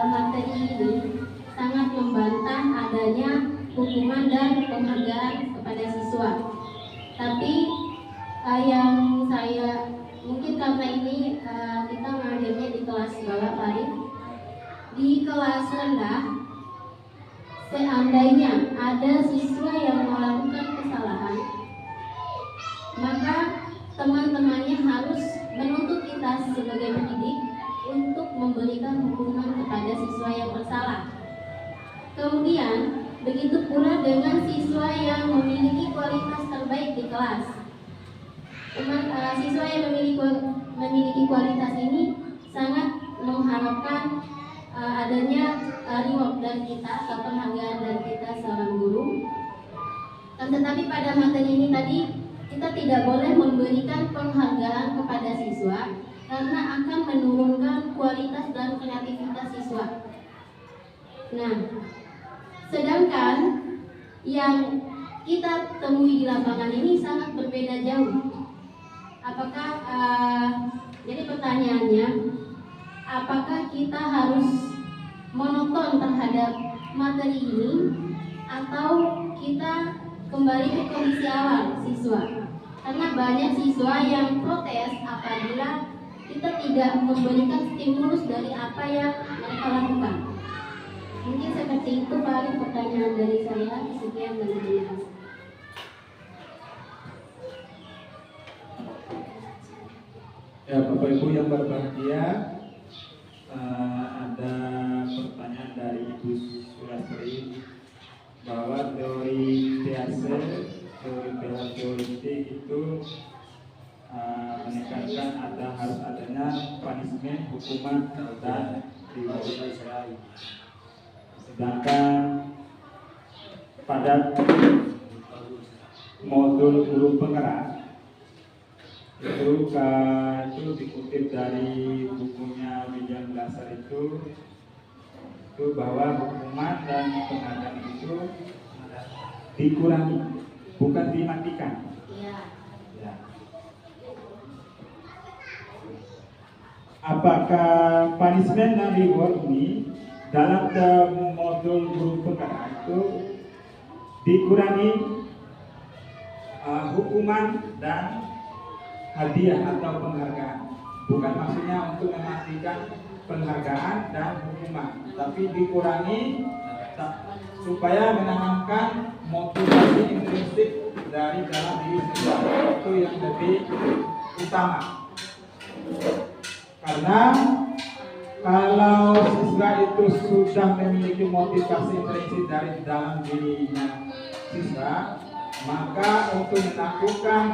materi ini sangat membantah adanya hukuman dan penghargaan kepada siswa. Tapi yang saya mungkin karena ini kita mengajarnya di kelas bawah paling di kelas rendah, seandainya ada siswa yang melakukan kesalahan, maka teman-temannya harus menuntut kita sebagai pendidik untuk memberikan hukuman kepada siswa yang bersalah. Kemudian begitu pula dengan siswa yang memiliki kualitas terbaik di kelas. Siswa yang memiliki kualitas ini sangat mengharapkan adanya reward dari kita atau penghargaan dari kita seorang guru. Tetapi pada materi ini tadi kita tidak boleh memberikan penghargaan kepada siswa karena akan menurunkan kualitas dan kreativitas siswa. Nah, sedangkan yang kita temui di lapangan ini sangat berbeda jauh. Apakah jadi pertanyaannya, apakah kita harus monoton terhadap materi ini atau kita kembali ke kondisi awal siswa? Karena banyak siswa yang protes apabila kita tidak memberikan stimulus dari apa yang mereka lakukan. Mungkin seperti itu paling pertanyaan dari saya. Sekian dan terima kasih. Ya, Bapak Ibu yang berbahagia, ada pertanyaan dari Ibu Sulastri bahwa teori Piaget, teori teoretik itu menekankan harus adanya punishment, hukuman, dan reward. Sedangkan pada modul guru penggerak itu dikutip dari bukunya William Lasar itu bahwa hukuman dan penghargaan itu dikurangi, bukan dimatikan. Iya. Ya. Apakah punishment dan reward ini dalam modul guru penggerak itu dikurangi hukuman dan hadiah atau penghargaan? Bukan maksudnya untuk mematikan penghargaan dan hukuman, tapi dikurangi supaya menanamkan motivasi intrinsik dari dalam diri siswa, itu yang lebih utama. Karena kalau siswa itu sudah memiliki motivasi intrinsik dari dalam dirinya siswa, maka untuk melakukan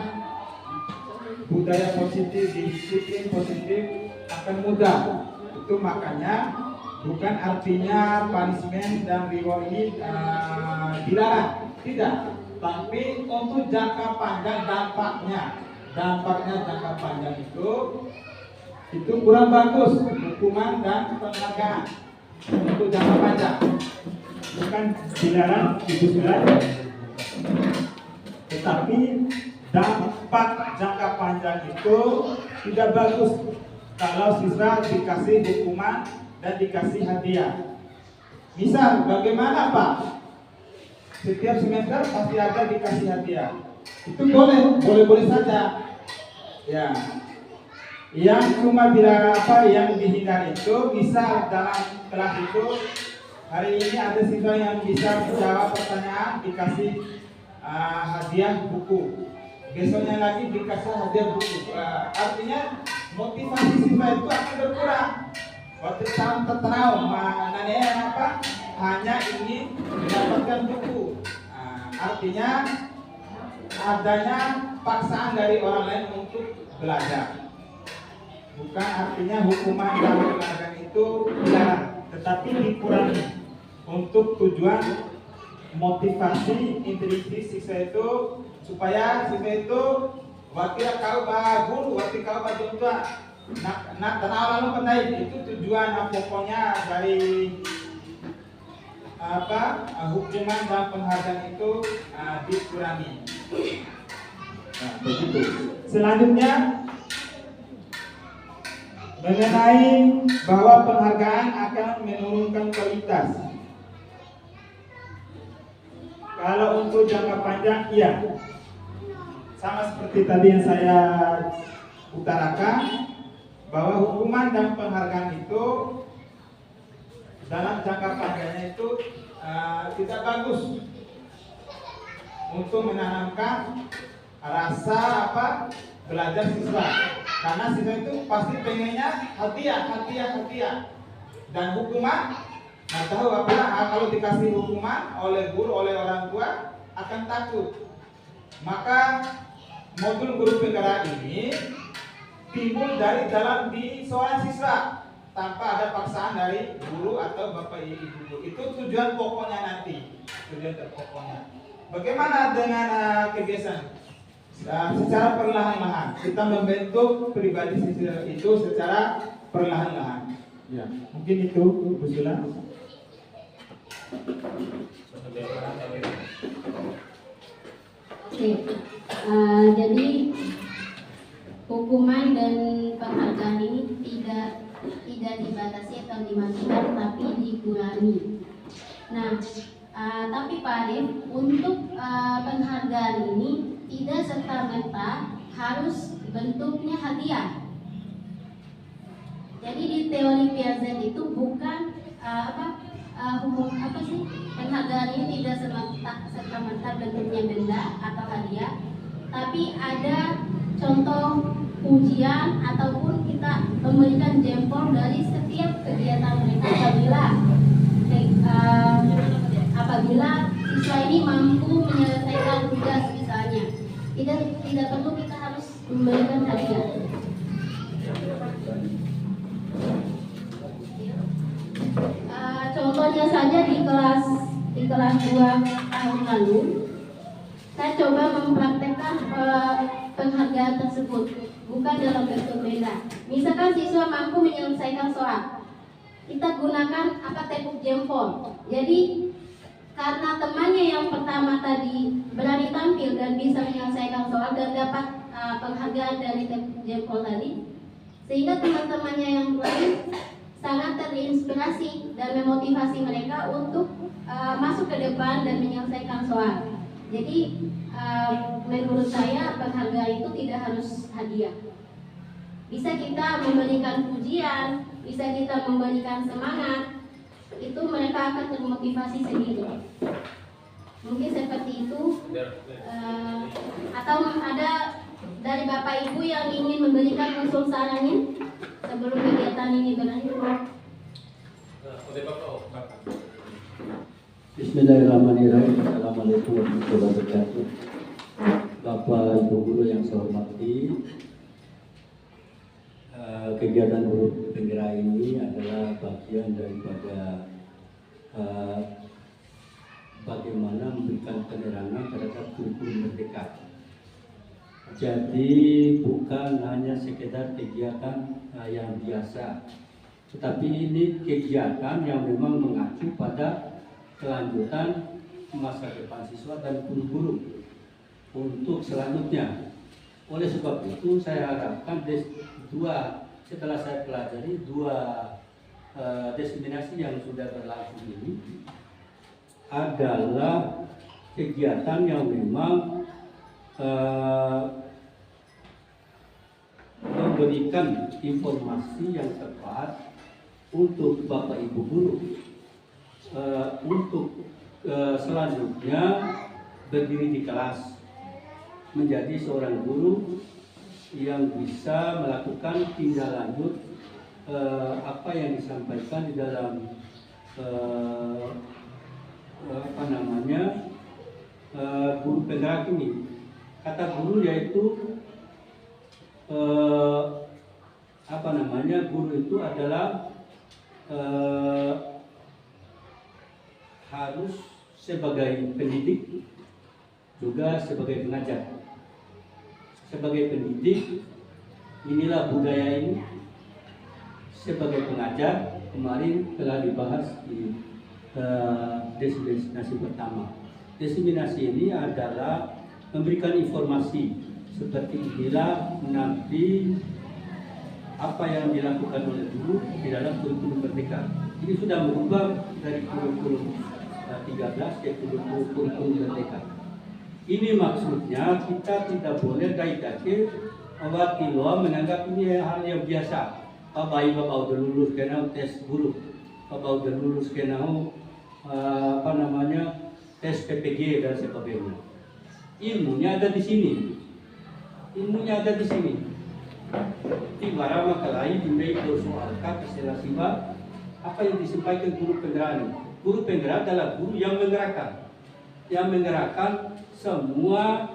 budaya positif, disiplin positif akan mudah. Itu makanya bukan artinya punishment dan reward ini dilarang, tidak. Tapi untuk jangka panjang dampaknya jangka panjang itu kurang bagus, hukuman dan penghargaan untuk jangka panjang. Bukan dilarang, itu sudah. Tetapi dampak jangka panjang itu tidak bagus kalau siswa dikasih hukuman dan dikasih hadiah. Misal, bagaimana Pak? Setiap semester pasti ada dikasih hadiah. Itu boleh saja. Ya. Yang cuma yang dihindari itu, misal dalam kelas itu hari ini ada siswa yang bisa menjawab pertanyaan dikasih hadiah buku. Besoknya lagi dikasih hadiah buku. Artinya motivasi siswa itu akan berkurang. Waktu tahun tertenau, hanya ingin mendapatkan buku. Artinya adanya paksaan dari orang lain untuk belajar. Bukan artinya hukuman dan penghargaan itu dilarang, tetapi dikurangi untuk tujuan motivasi intrinsik siswa itu, supaya siswa itu waktu kau guru, waktu kau berjumpa nak tenang lalu pandai. Itu tujuan pokoknya dari hukuman dan penghargaan itu dikurangi. Nah, begitu. Selanjutnya mengenai bahwa penghargaan akan menurunkan kualitas. Kalau untuk jangka panjang, iya. Sama seperti tadi yang saya utarakan, bahwa hukuman dan penghargaan itu dalam jangka panjangnya itu tidak bagus untuk menanamkan rasa belajar siswa. Karena siswa itu pasti pengennya hadiah dan hukuman. Nah, tahu kalau dikasih hukuman oleh guru, oleh orang tua akan takut. Maka modul guru penggerak ini timbul dari dalam di seorang siswa tanpa ada paksaan dari guru atau bapak ibu guru. Itu tujuan pokoknya nanti, tujuan terpokoknya. Bagaimana dengan kebiasaan? Secara perlahan-lahan kita membentuk pribadi siswa itu secara perlahan-lahan. Ya, mungkin itu Bu Sula. Oke, jadi hukuman dan penghargaan ini tidak dibatasi atau dimatikan, tapi dikurangi. Nah, tapi Pak Arif, untuk penghargaan ini tidak serta-merta harus bentuknya hadiah. Jadi di teori Piaget itu bukan penghargaan ini tidak serta-merta bentuknya benda atau hadiah, tapi ada contoh ujian ataupun kita memberikan jempol dari setiap kegiatan mereka apabila siswa ini mampu menyelesaikan tugas misalnya. Tidak perlu kita harus memberikan hadiah. Contohnya Hingga saja di kelas 2 tahun lalu, saya coba mempraktekkan penghargaan tersebut, bukan dalam bentuk benda. Misalkan siswa mampu menyelesaikan soal, kita gunakan tepuk jempol. Jadi karena temannya yang pertama tadi berani tampil dan bisa menyelesaikan soal dan dapat penghargaan dari tepuk jempol tadi, sehingga teman-temannya yang lain sangat terinspirasi dan memotivasi mereka untuk masuk ke depan dan menyelesaikan soal. Jadi menurut saya penghargaan itu tidak harus hadiah. Bisa kita memberikan pujian, bisa kita memberikan semangat, itu mereka akan termotivasi sendiri. Mungkin seperti itu. Atau ada dari Bapak Ibu yang ingin memberikan usul sarannya sebelum kegiatan ini berlanjut? Bismillahirrahmanirrahim. Assalamualaikum warahmatullahi wabarakatuh. Bapak Ibu guru yang saya hormati, kegiatan guru penggerak ini adalah bagian daripada bagaimana memberikan penerangan terhadap kurikulum merdeka. Jadi bukan hanya sekedar kegiatan yang biasa, tetapi ini kegiatan yang memang mengacu pada kelanjutan masa depan siswa dan guru-guru untuk selanjutnya. Oleh sebab itu saya harapkan setelah saya pelajari dua diseminasi yang sudah berlangsung ini adalah kegiatan yang memang memberikan informasi yang tepat untuk Bapak Ibu guru untuk selanjutnya berdiri di kelas menjadi seorang guru yang bisa melakukan tindak lanjut apa yang disampaikan di dalam guru penggerak ini. Kata guru yaitu guru itu adalah harus sebagai pendidik juga sebagai pengajar. Sebagai pendidik, inilah budaya ini. Sebagai pengajar, kemarin telah dibahas di diseminasi pertama. Diseminasi ini adalah memberikan informasi seperti inilah nanti apa yang dilakukan oleh guru di dalam kurikulum merdeka. Ini sudah berubah dari kurikulum 13 ke kurikulum merdeka. Ini maksudnya kita tidak boleh kait-kait bahwa Tiloa menganggap ini hal yang biasa. Bapak udah lulus kena tes guru, Bapak udah lulus kena tes PPG dan sebagainya. Ilmunya ada di sini. Tiba-tiba makalai dimulai soalkan keselasiba apa yang disampaikan guru penggerak. Guru penggerak adalah guru yang menggerakkan semua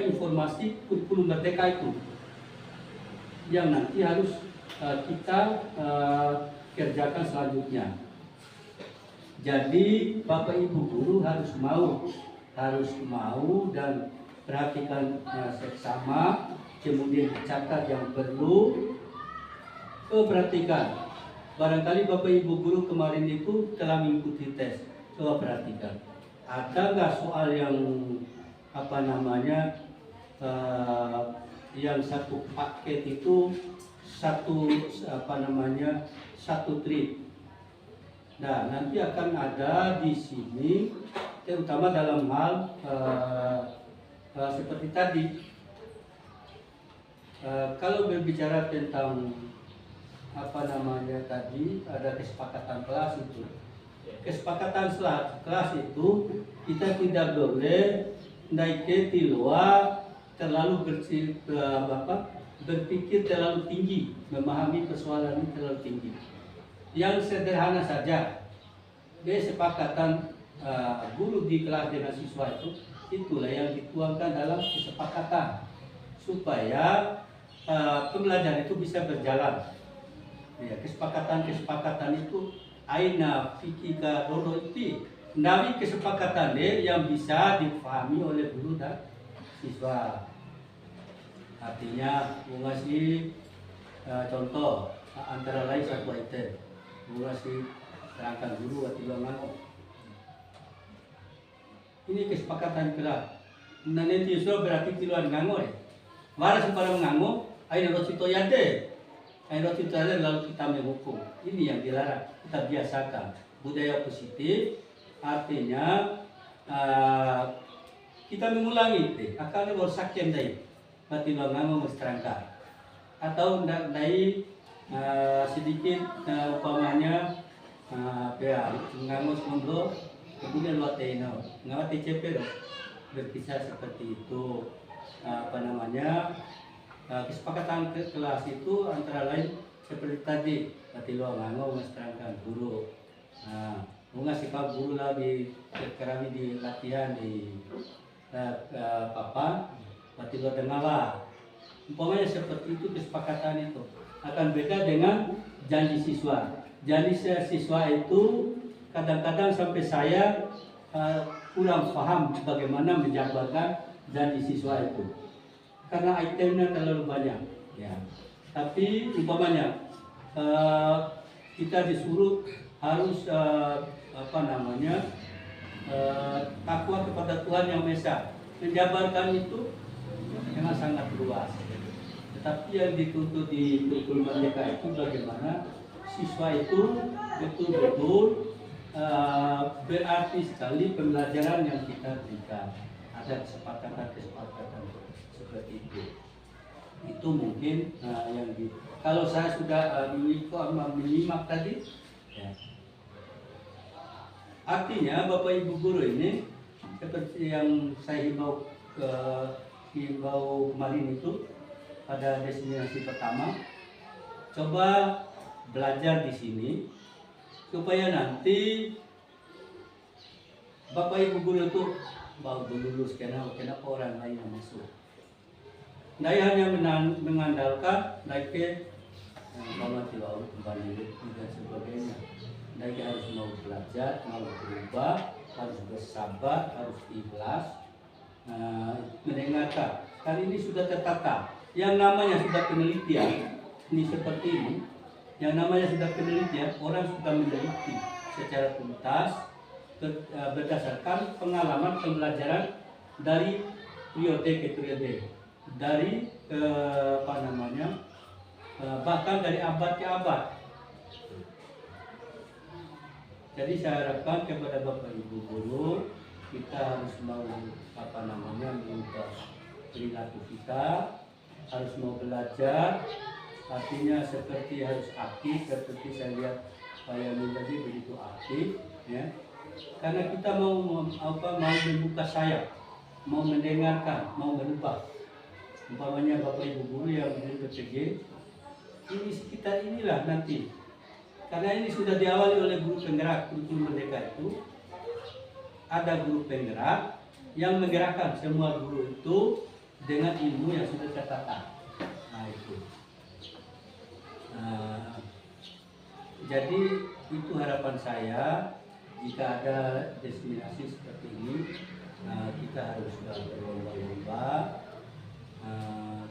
informasi kurikulum merdeka itu yang nanti harus kita kerjakan selanjutnya. Jadi Bapak Ibu guru harus mau dan perhatikan seksama, kemudian catat yang perlu perhatikan. Barangkali Bapak Ibu guru kemarin itu telah mengikuti tes, coba perhatikan. Ada nggak soal yang yang satu paket itu satu trip. Nah, nanti akan ada di sini terutama dalam hal seperti tadi. Kalau berbicara tentang tadi ada kesepakatan kelas itu. Kesepakatan kelas itu kita tidak boleh naik ke Tiloa terlalu berpikir terlalu tinggi, memahami persoalan ini terlalu tinggi. Yang sederhana saja, kesepakatan guru di kelas dengan siswa itulah yang dituangkan dalam kesepakatan supaya pembelajaran itu bisa berjalan. Ya, kesepakatan itu aina fikika dodo itu dari kesepakatan yang bisa dipahami oleh guru dan siswa. Artinya mengasih contoh antara lain satu item, mengasih terangkan guru atau ngano. Ini kesepakatan kelah. Nanti siswa berarti tiluan ngano Waras para mengangguk, aina roti toyade, aina roti toyade lalu kita menghukum. Ini yang dilarang. Kita biasakan budaya positif. Artinya kita mengulangi itu. Akalnya baru sakit dari, berarti mengangguk mesterangkan. Atau dari sedikit umpamanya mengangguk sebelum kemudian luat teno, ngawat TCP berkisah seperti itu. Kesepakatan kelas itu antara lain seperti tadi berarti lo nganggo menerangkan guru ngasih pak guru lagi kerami di latihan di papan berarti lo dengarlah umpamanya seperti itu. Kesepakatan itu akan beda dengan janji siswa. Janji siswa itu kadang-kadang sampai saya kurang paham bagaimana menjabarkan janji siswa itu karena itemnya terlalu banyak ya. Tapi umpamanya kita disuruh harus takwa kepada Tuhan Yang Maha Esa. Menjabarkan itu memang sangat luas. Tetapi yang dituntut di kurikulum merdeka itu bagaimana siswa itu betul-betul berarti sekali pembelajaran yang kita berikan. Ada kesepakatan seperti itu. Itu mungkin yang kalau saya sudah menyimak tadi, ya. Artinya Bapak Ibu guru ini seperti yang saya himbau kemarin itu pada destinasi pertama, coba belajar di sini supaya nanti Bapak Ibu guru itu baru lulus kenapa orang lain yang masuk. Nah, hanya mengandalkan naik kalau tidak kembali dan sebagainya. Naik harus mau belajar, mau berubah, harus bersabar, harus ikhlas, mendengarkan. Kali ini sudah tertata. Yang namanya sudah penelitian, ini seperti ini. Yang namanya sudah penelitian, orang sudah meneliti secara tuntas berdasarkan pengalaman pembelajaran dari periode ke periode, dari bahkan dari abad ke abad. Jadi saya harapkan kepada Bapak Ibu guru kita harus mau mengubah perilaku kita, harus mau belajar. Artinya seperti harus aktif, seperti saya lihat Pak Yamin tadi begitu aktif, ya. Karena kita mau membuka sayap, mau mendengarkan, mau berubah. Umpamanya Bapak Ibu guru yang menjadi PPG, ini kita inilah nanti. Karena ini sudah diawali oleh guru penggerak kurikulum merdeka itu, ada guru penggerak yang menggerakkan semua guru itu dengan ilmu yang sudah tertata. Nah itu. Jadi itu harapan saya. Jika ada destinasi seperti ini, kita harus berlomba-lomba.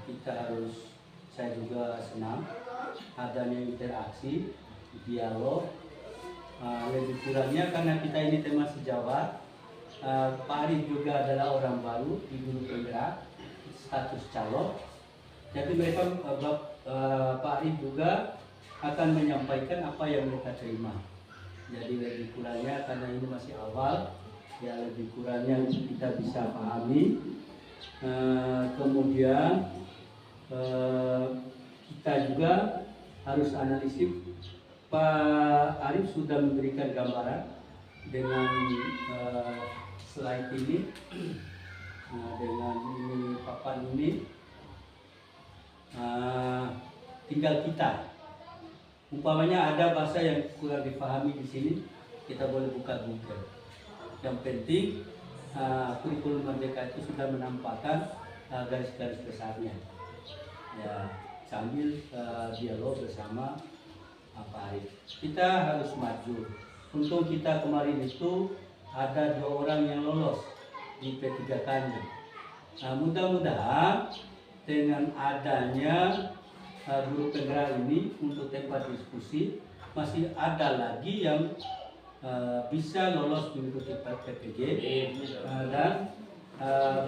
Kita harus, saya juga senang adanya interaksi, dialog. Lebih kurangnya karena kita ini tema sejawat. Pak Arif juga adalah orang baru di guru penggerak, status calon. Jadi mereka Pak Arif juga akan menyampaikan apa yang mereka terima. Jadi lebih kurangnya karena ini masih awal, ya lebih kurangnya kita bisa pahami. Kemudian kita juga harus analisis. Pak Arif sudah memberikan gambaran dengan slide ini, dengan ini papan ini. Tinggal kita. Umpamanya ada bahasa yang kurang dipahami di sini, kita boleh buka Google. Yang penting kurikulum merdeka itu sudah menampakkan garis-garis besarnya. Ya, sambil dialog bersama Pak Arif. Kita harus maju. Untung kita kemarin itu ada 2 orang yang lolos di P3K-nya. Nah, mudah-mudahan dengan adanya guru penggerak ini untuk tempat diskusi, masih ada lagi yang bisa lolos mengikuti PPG dan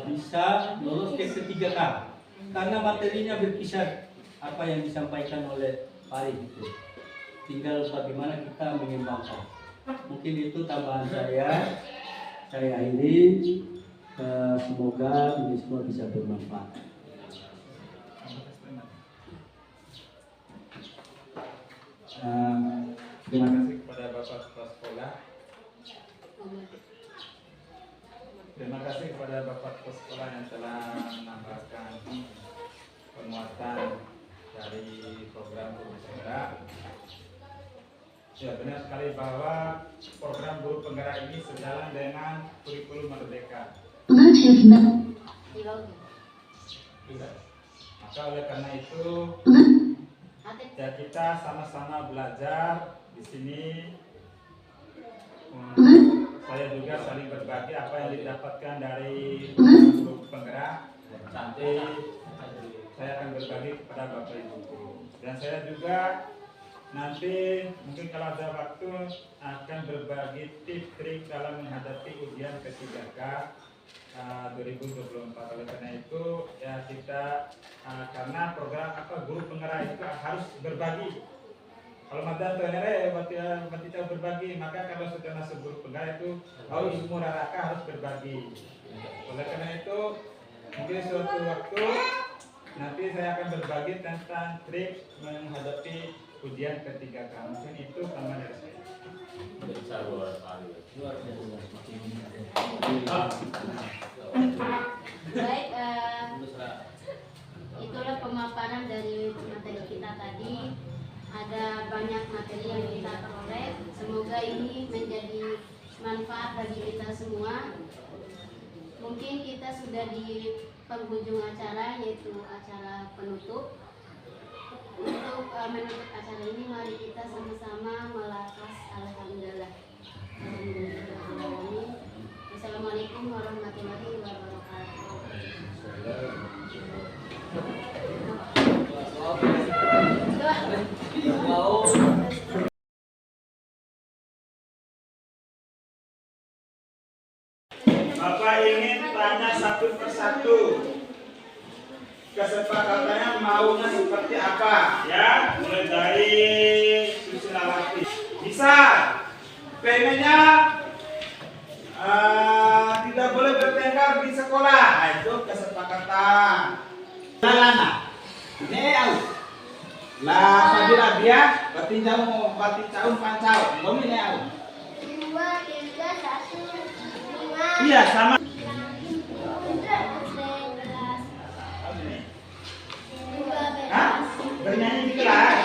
bisa lolos ke P3K karena materinya berkisar apa yang disampaikan oleh Pak Arif itu. Tinggal bagaimana kita mengembangkan. Mungkin itu tambahan saya. Saya akhiri. Semoga ini semua bisa bermanfaat. Terima kasih kepada Bapak Kepala Sekolah. Terima kasih kepada Bapak Kepala Sekolah yang telah menambahkan penguatan dari program guru penggerak. Ya, benar sekali bahwa program guru penggerak ini sejalan dengan kurikulum Merdeka. Tidak. Maka oleh karena itu ya kita sama-sama belajar di sini. Saya juga saling berbagi apa yang didapatkan dari guru penggerak. Nanti saya akan berbagi kepada Bapak Ibu guru. Dan saya juga nanti mungkin kalau ada waktu akan berbagi tips trik dalam menghadapi ujian P3K 2024. Oleh karena itu ya kita karena program guru penggerak itu harus berbagi. Kalau madan tuh berarti berbagi, maka kalau sudah masuk guru penggerak itu harus semua raka harus berbagi. Oleh karena itu mungkin suatu waktu nanti saya akan berbagi tentang trik menghadapi ujian P3K. Mungkin itu tambahan dari saya. Baik, itulah pemaparan dari materi kita tadi. Ada banyak materi yang kita peroleh. Semoga ini menjadi manfaat bagi kita semua. Mungkin kita sudah di penghujung acara, yaitu acara penutup. Untuk menutup acara ini, mari kita sama-sama melafaz alhamdulillah. Assalamualaikum warahmatullahi wabarakatuh. Bapak ingin tanya satu persatu. Kesepakatannya maunya seperti apa, ya? Mulai dari Susilawati. Bisa. Pengennya tidak boleh bertengkar di sekolah. Nah, itu kesepakatan. Lalana. Neu. Lah Fadila dia berarti caun pancau. Bomi neu. 2, 3, 1, 5. Iya, sama. Bernyanyi di kelas.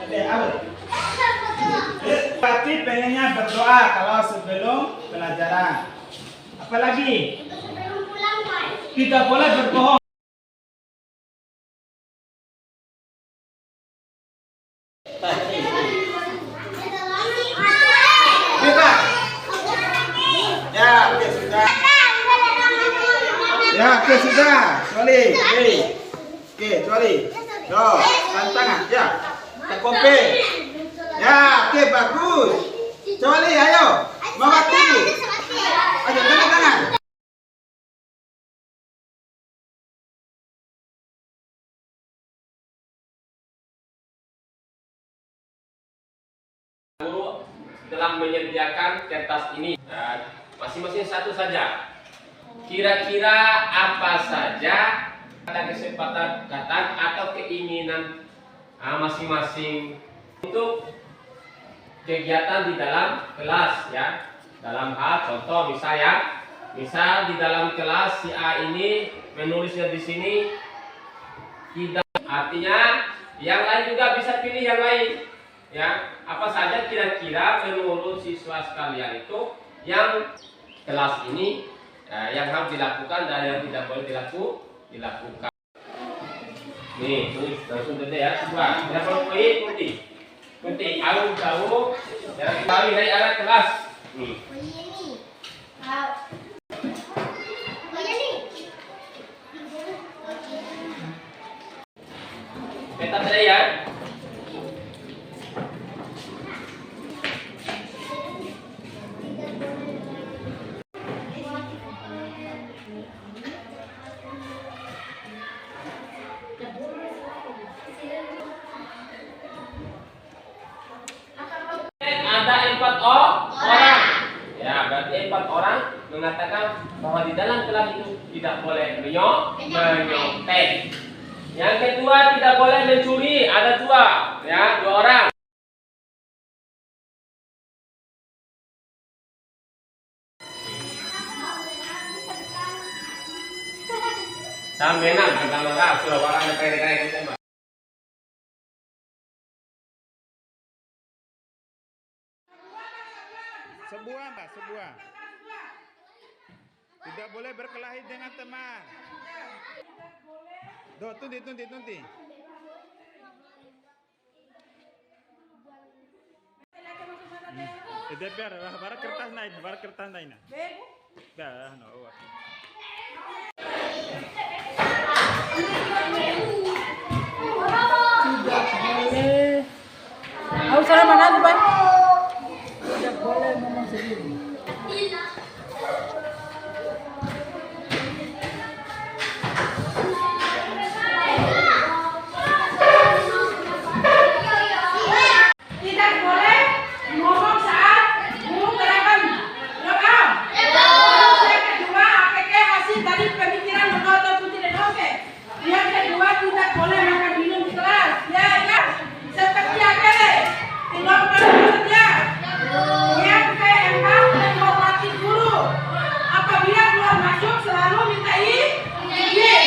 Ada apa? Berarti pengennya berdoa kalau sebelum pelajaran. Apalagi? Tidak boleh berbohong. Bebas. Ya, oke sudah. Ya, oke sudah. Sorry. Oke, sorry. Yo, tantangan, ya. Tekope. Ya, oke bagus. Sorry, ayo. Mawati. Ayo, tangan. Guru telah menyediakan kertas ini, masing-masing satu saja. Kira-kira apa saja ada kesepakatan atau keinginan masing-masing untuk kegiatan di dalam kelas, ya. Dalam hal contoh misal di dalam kelas si A ini menulisnya di sini tidak, artinya yang lain juga bisa pilih yang lain, ya. Apa saja kira-kira menurut siswa sekalian itu yang kelas ini yang harus dilakukan dan yang tidak boleh dilakukan. Nih, tulis langsung deh ya, coba. Berapa poin putih? Kunti, jauh. Jangan ketahui dari arah kelas. Peta ya. Ada 4 orang. Ya, berarti 4 orang mengatakan bahwa di dalam kelas itu tidak boleh menyontek. Yang kedua tidak boleh mencuri. Ada 2, ya, 2 orang. Sampenan pertama kali sudah barang kaya-kaya kita. Sebuah, Mbak, sebuah. Tidak boleh berkelahi dengan teman. Doh, tunti. Itu biar barang kertas naik. Biar, no. Harus salah mana tuh, Pak? Tidak boleh ngomong sendiri. Tidak boleh ngomong saat guru gerakan lokal. Yang kedua, APK hasil dari pemikiran lokal atau tidak oke. Yang kedua, tidak boleh makan minum di kelas. Ya, seperti AKD. Tidak boleh kerja. Yang keempat, menghormati guru. Apabila keluar masuk selalu minta izin.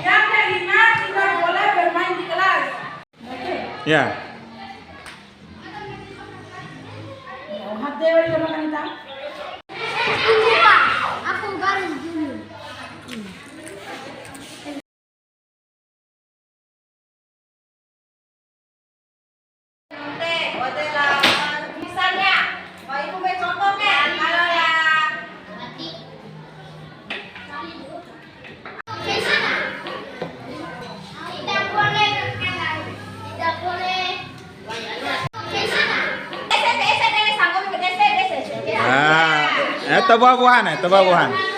Yang kelima, tidak boleh bermain di kelas. Ya. Dewa di makan hitam. Aku baru dulu. Misalnya, mau ibu beri contohnya, kalau ya Tidak boleh berkenan. Tidak boleh. desa ini sanggup desa. Ah, itu buah-buahan.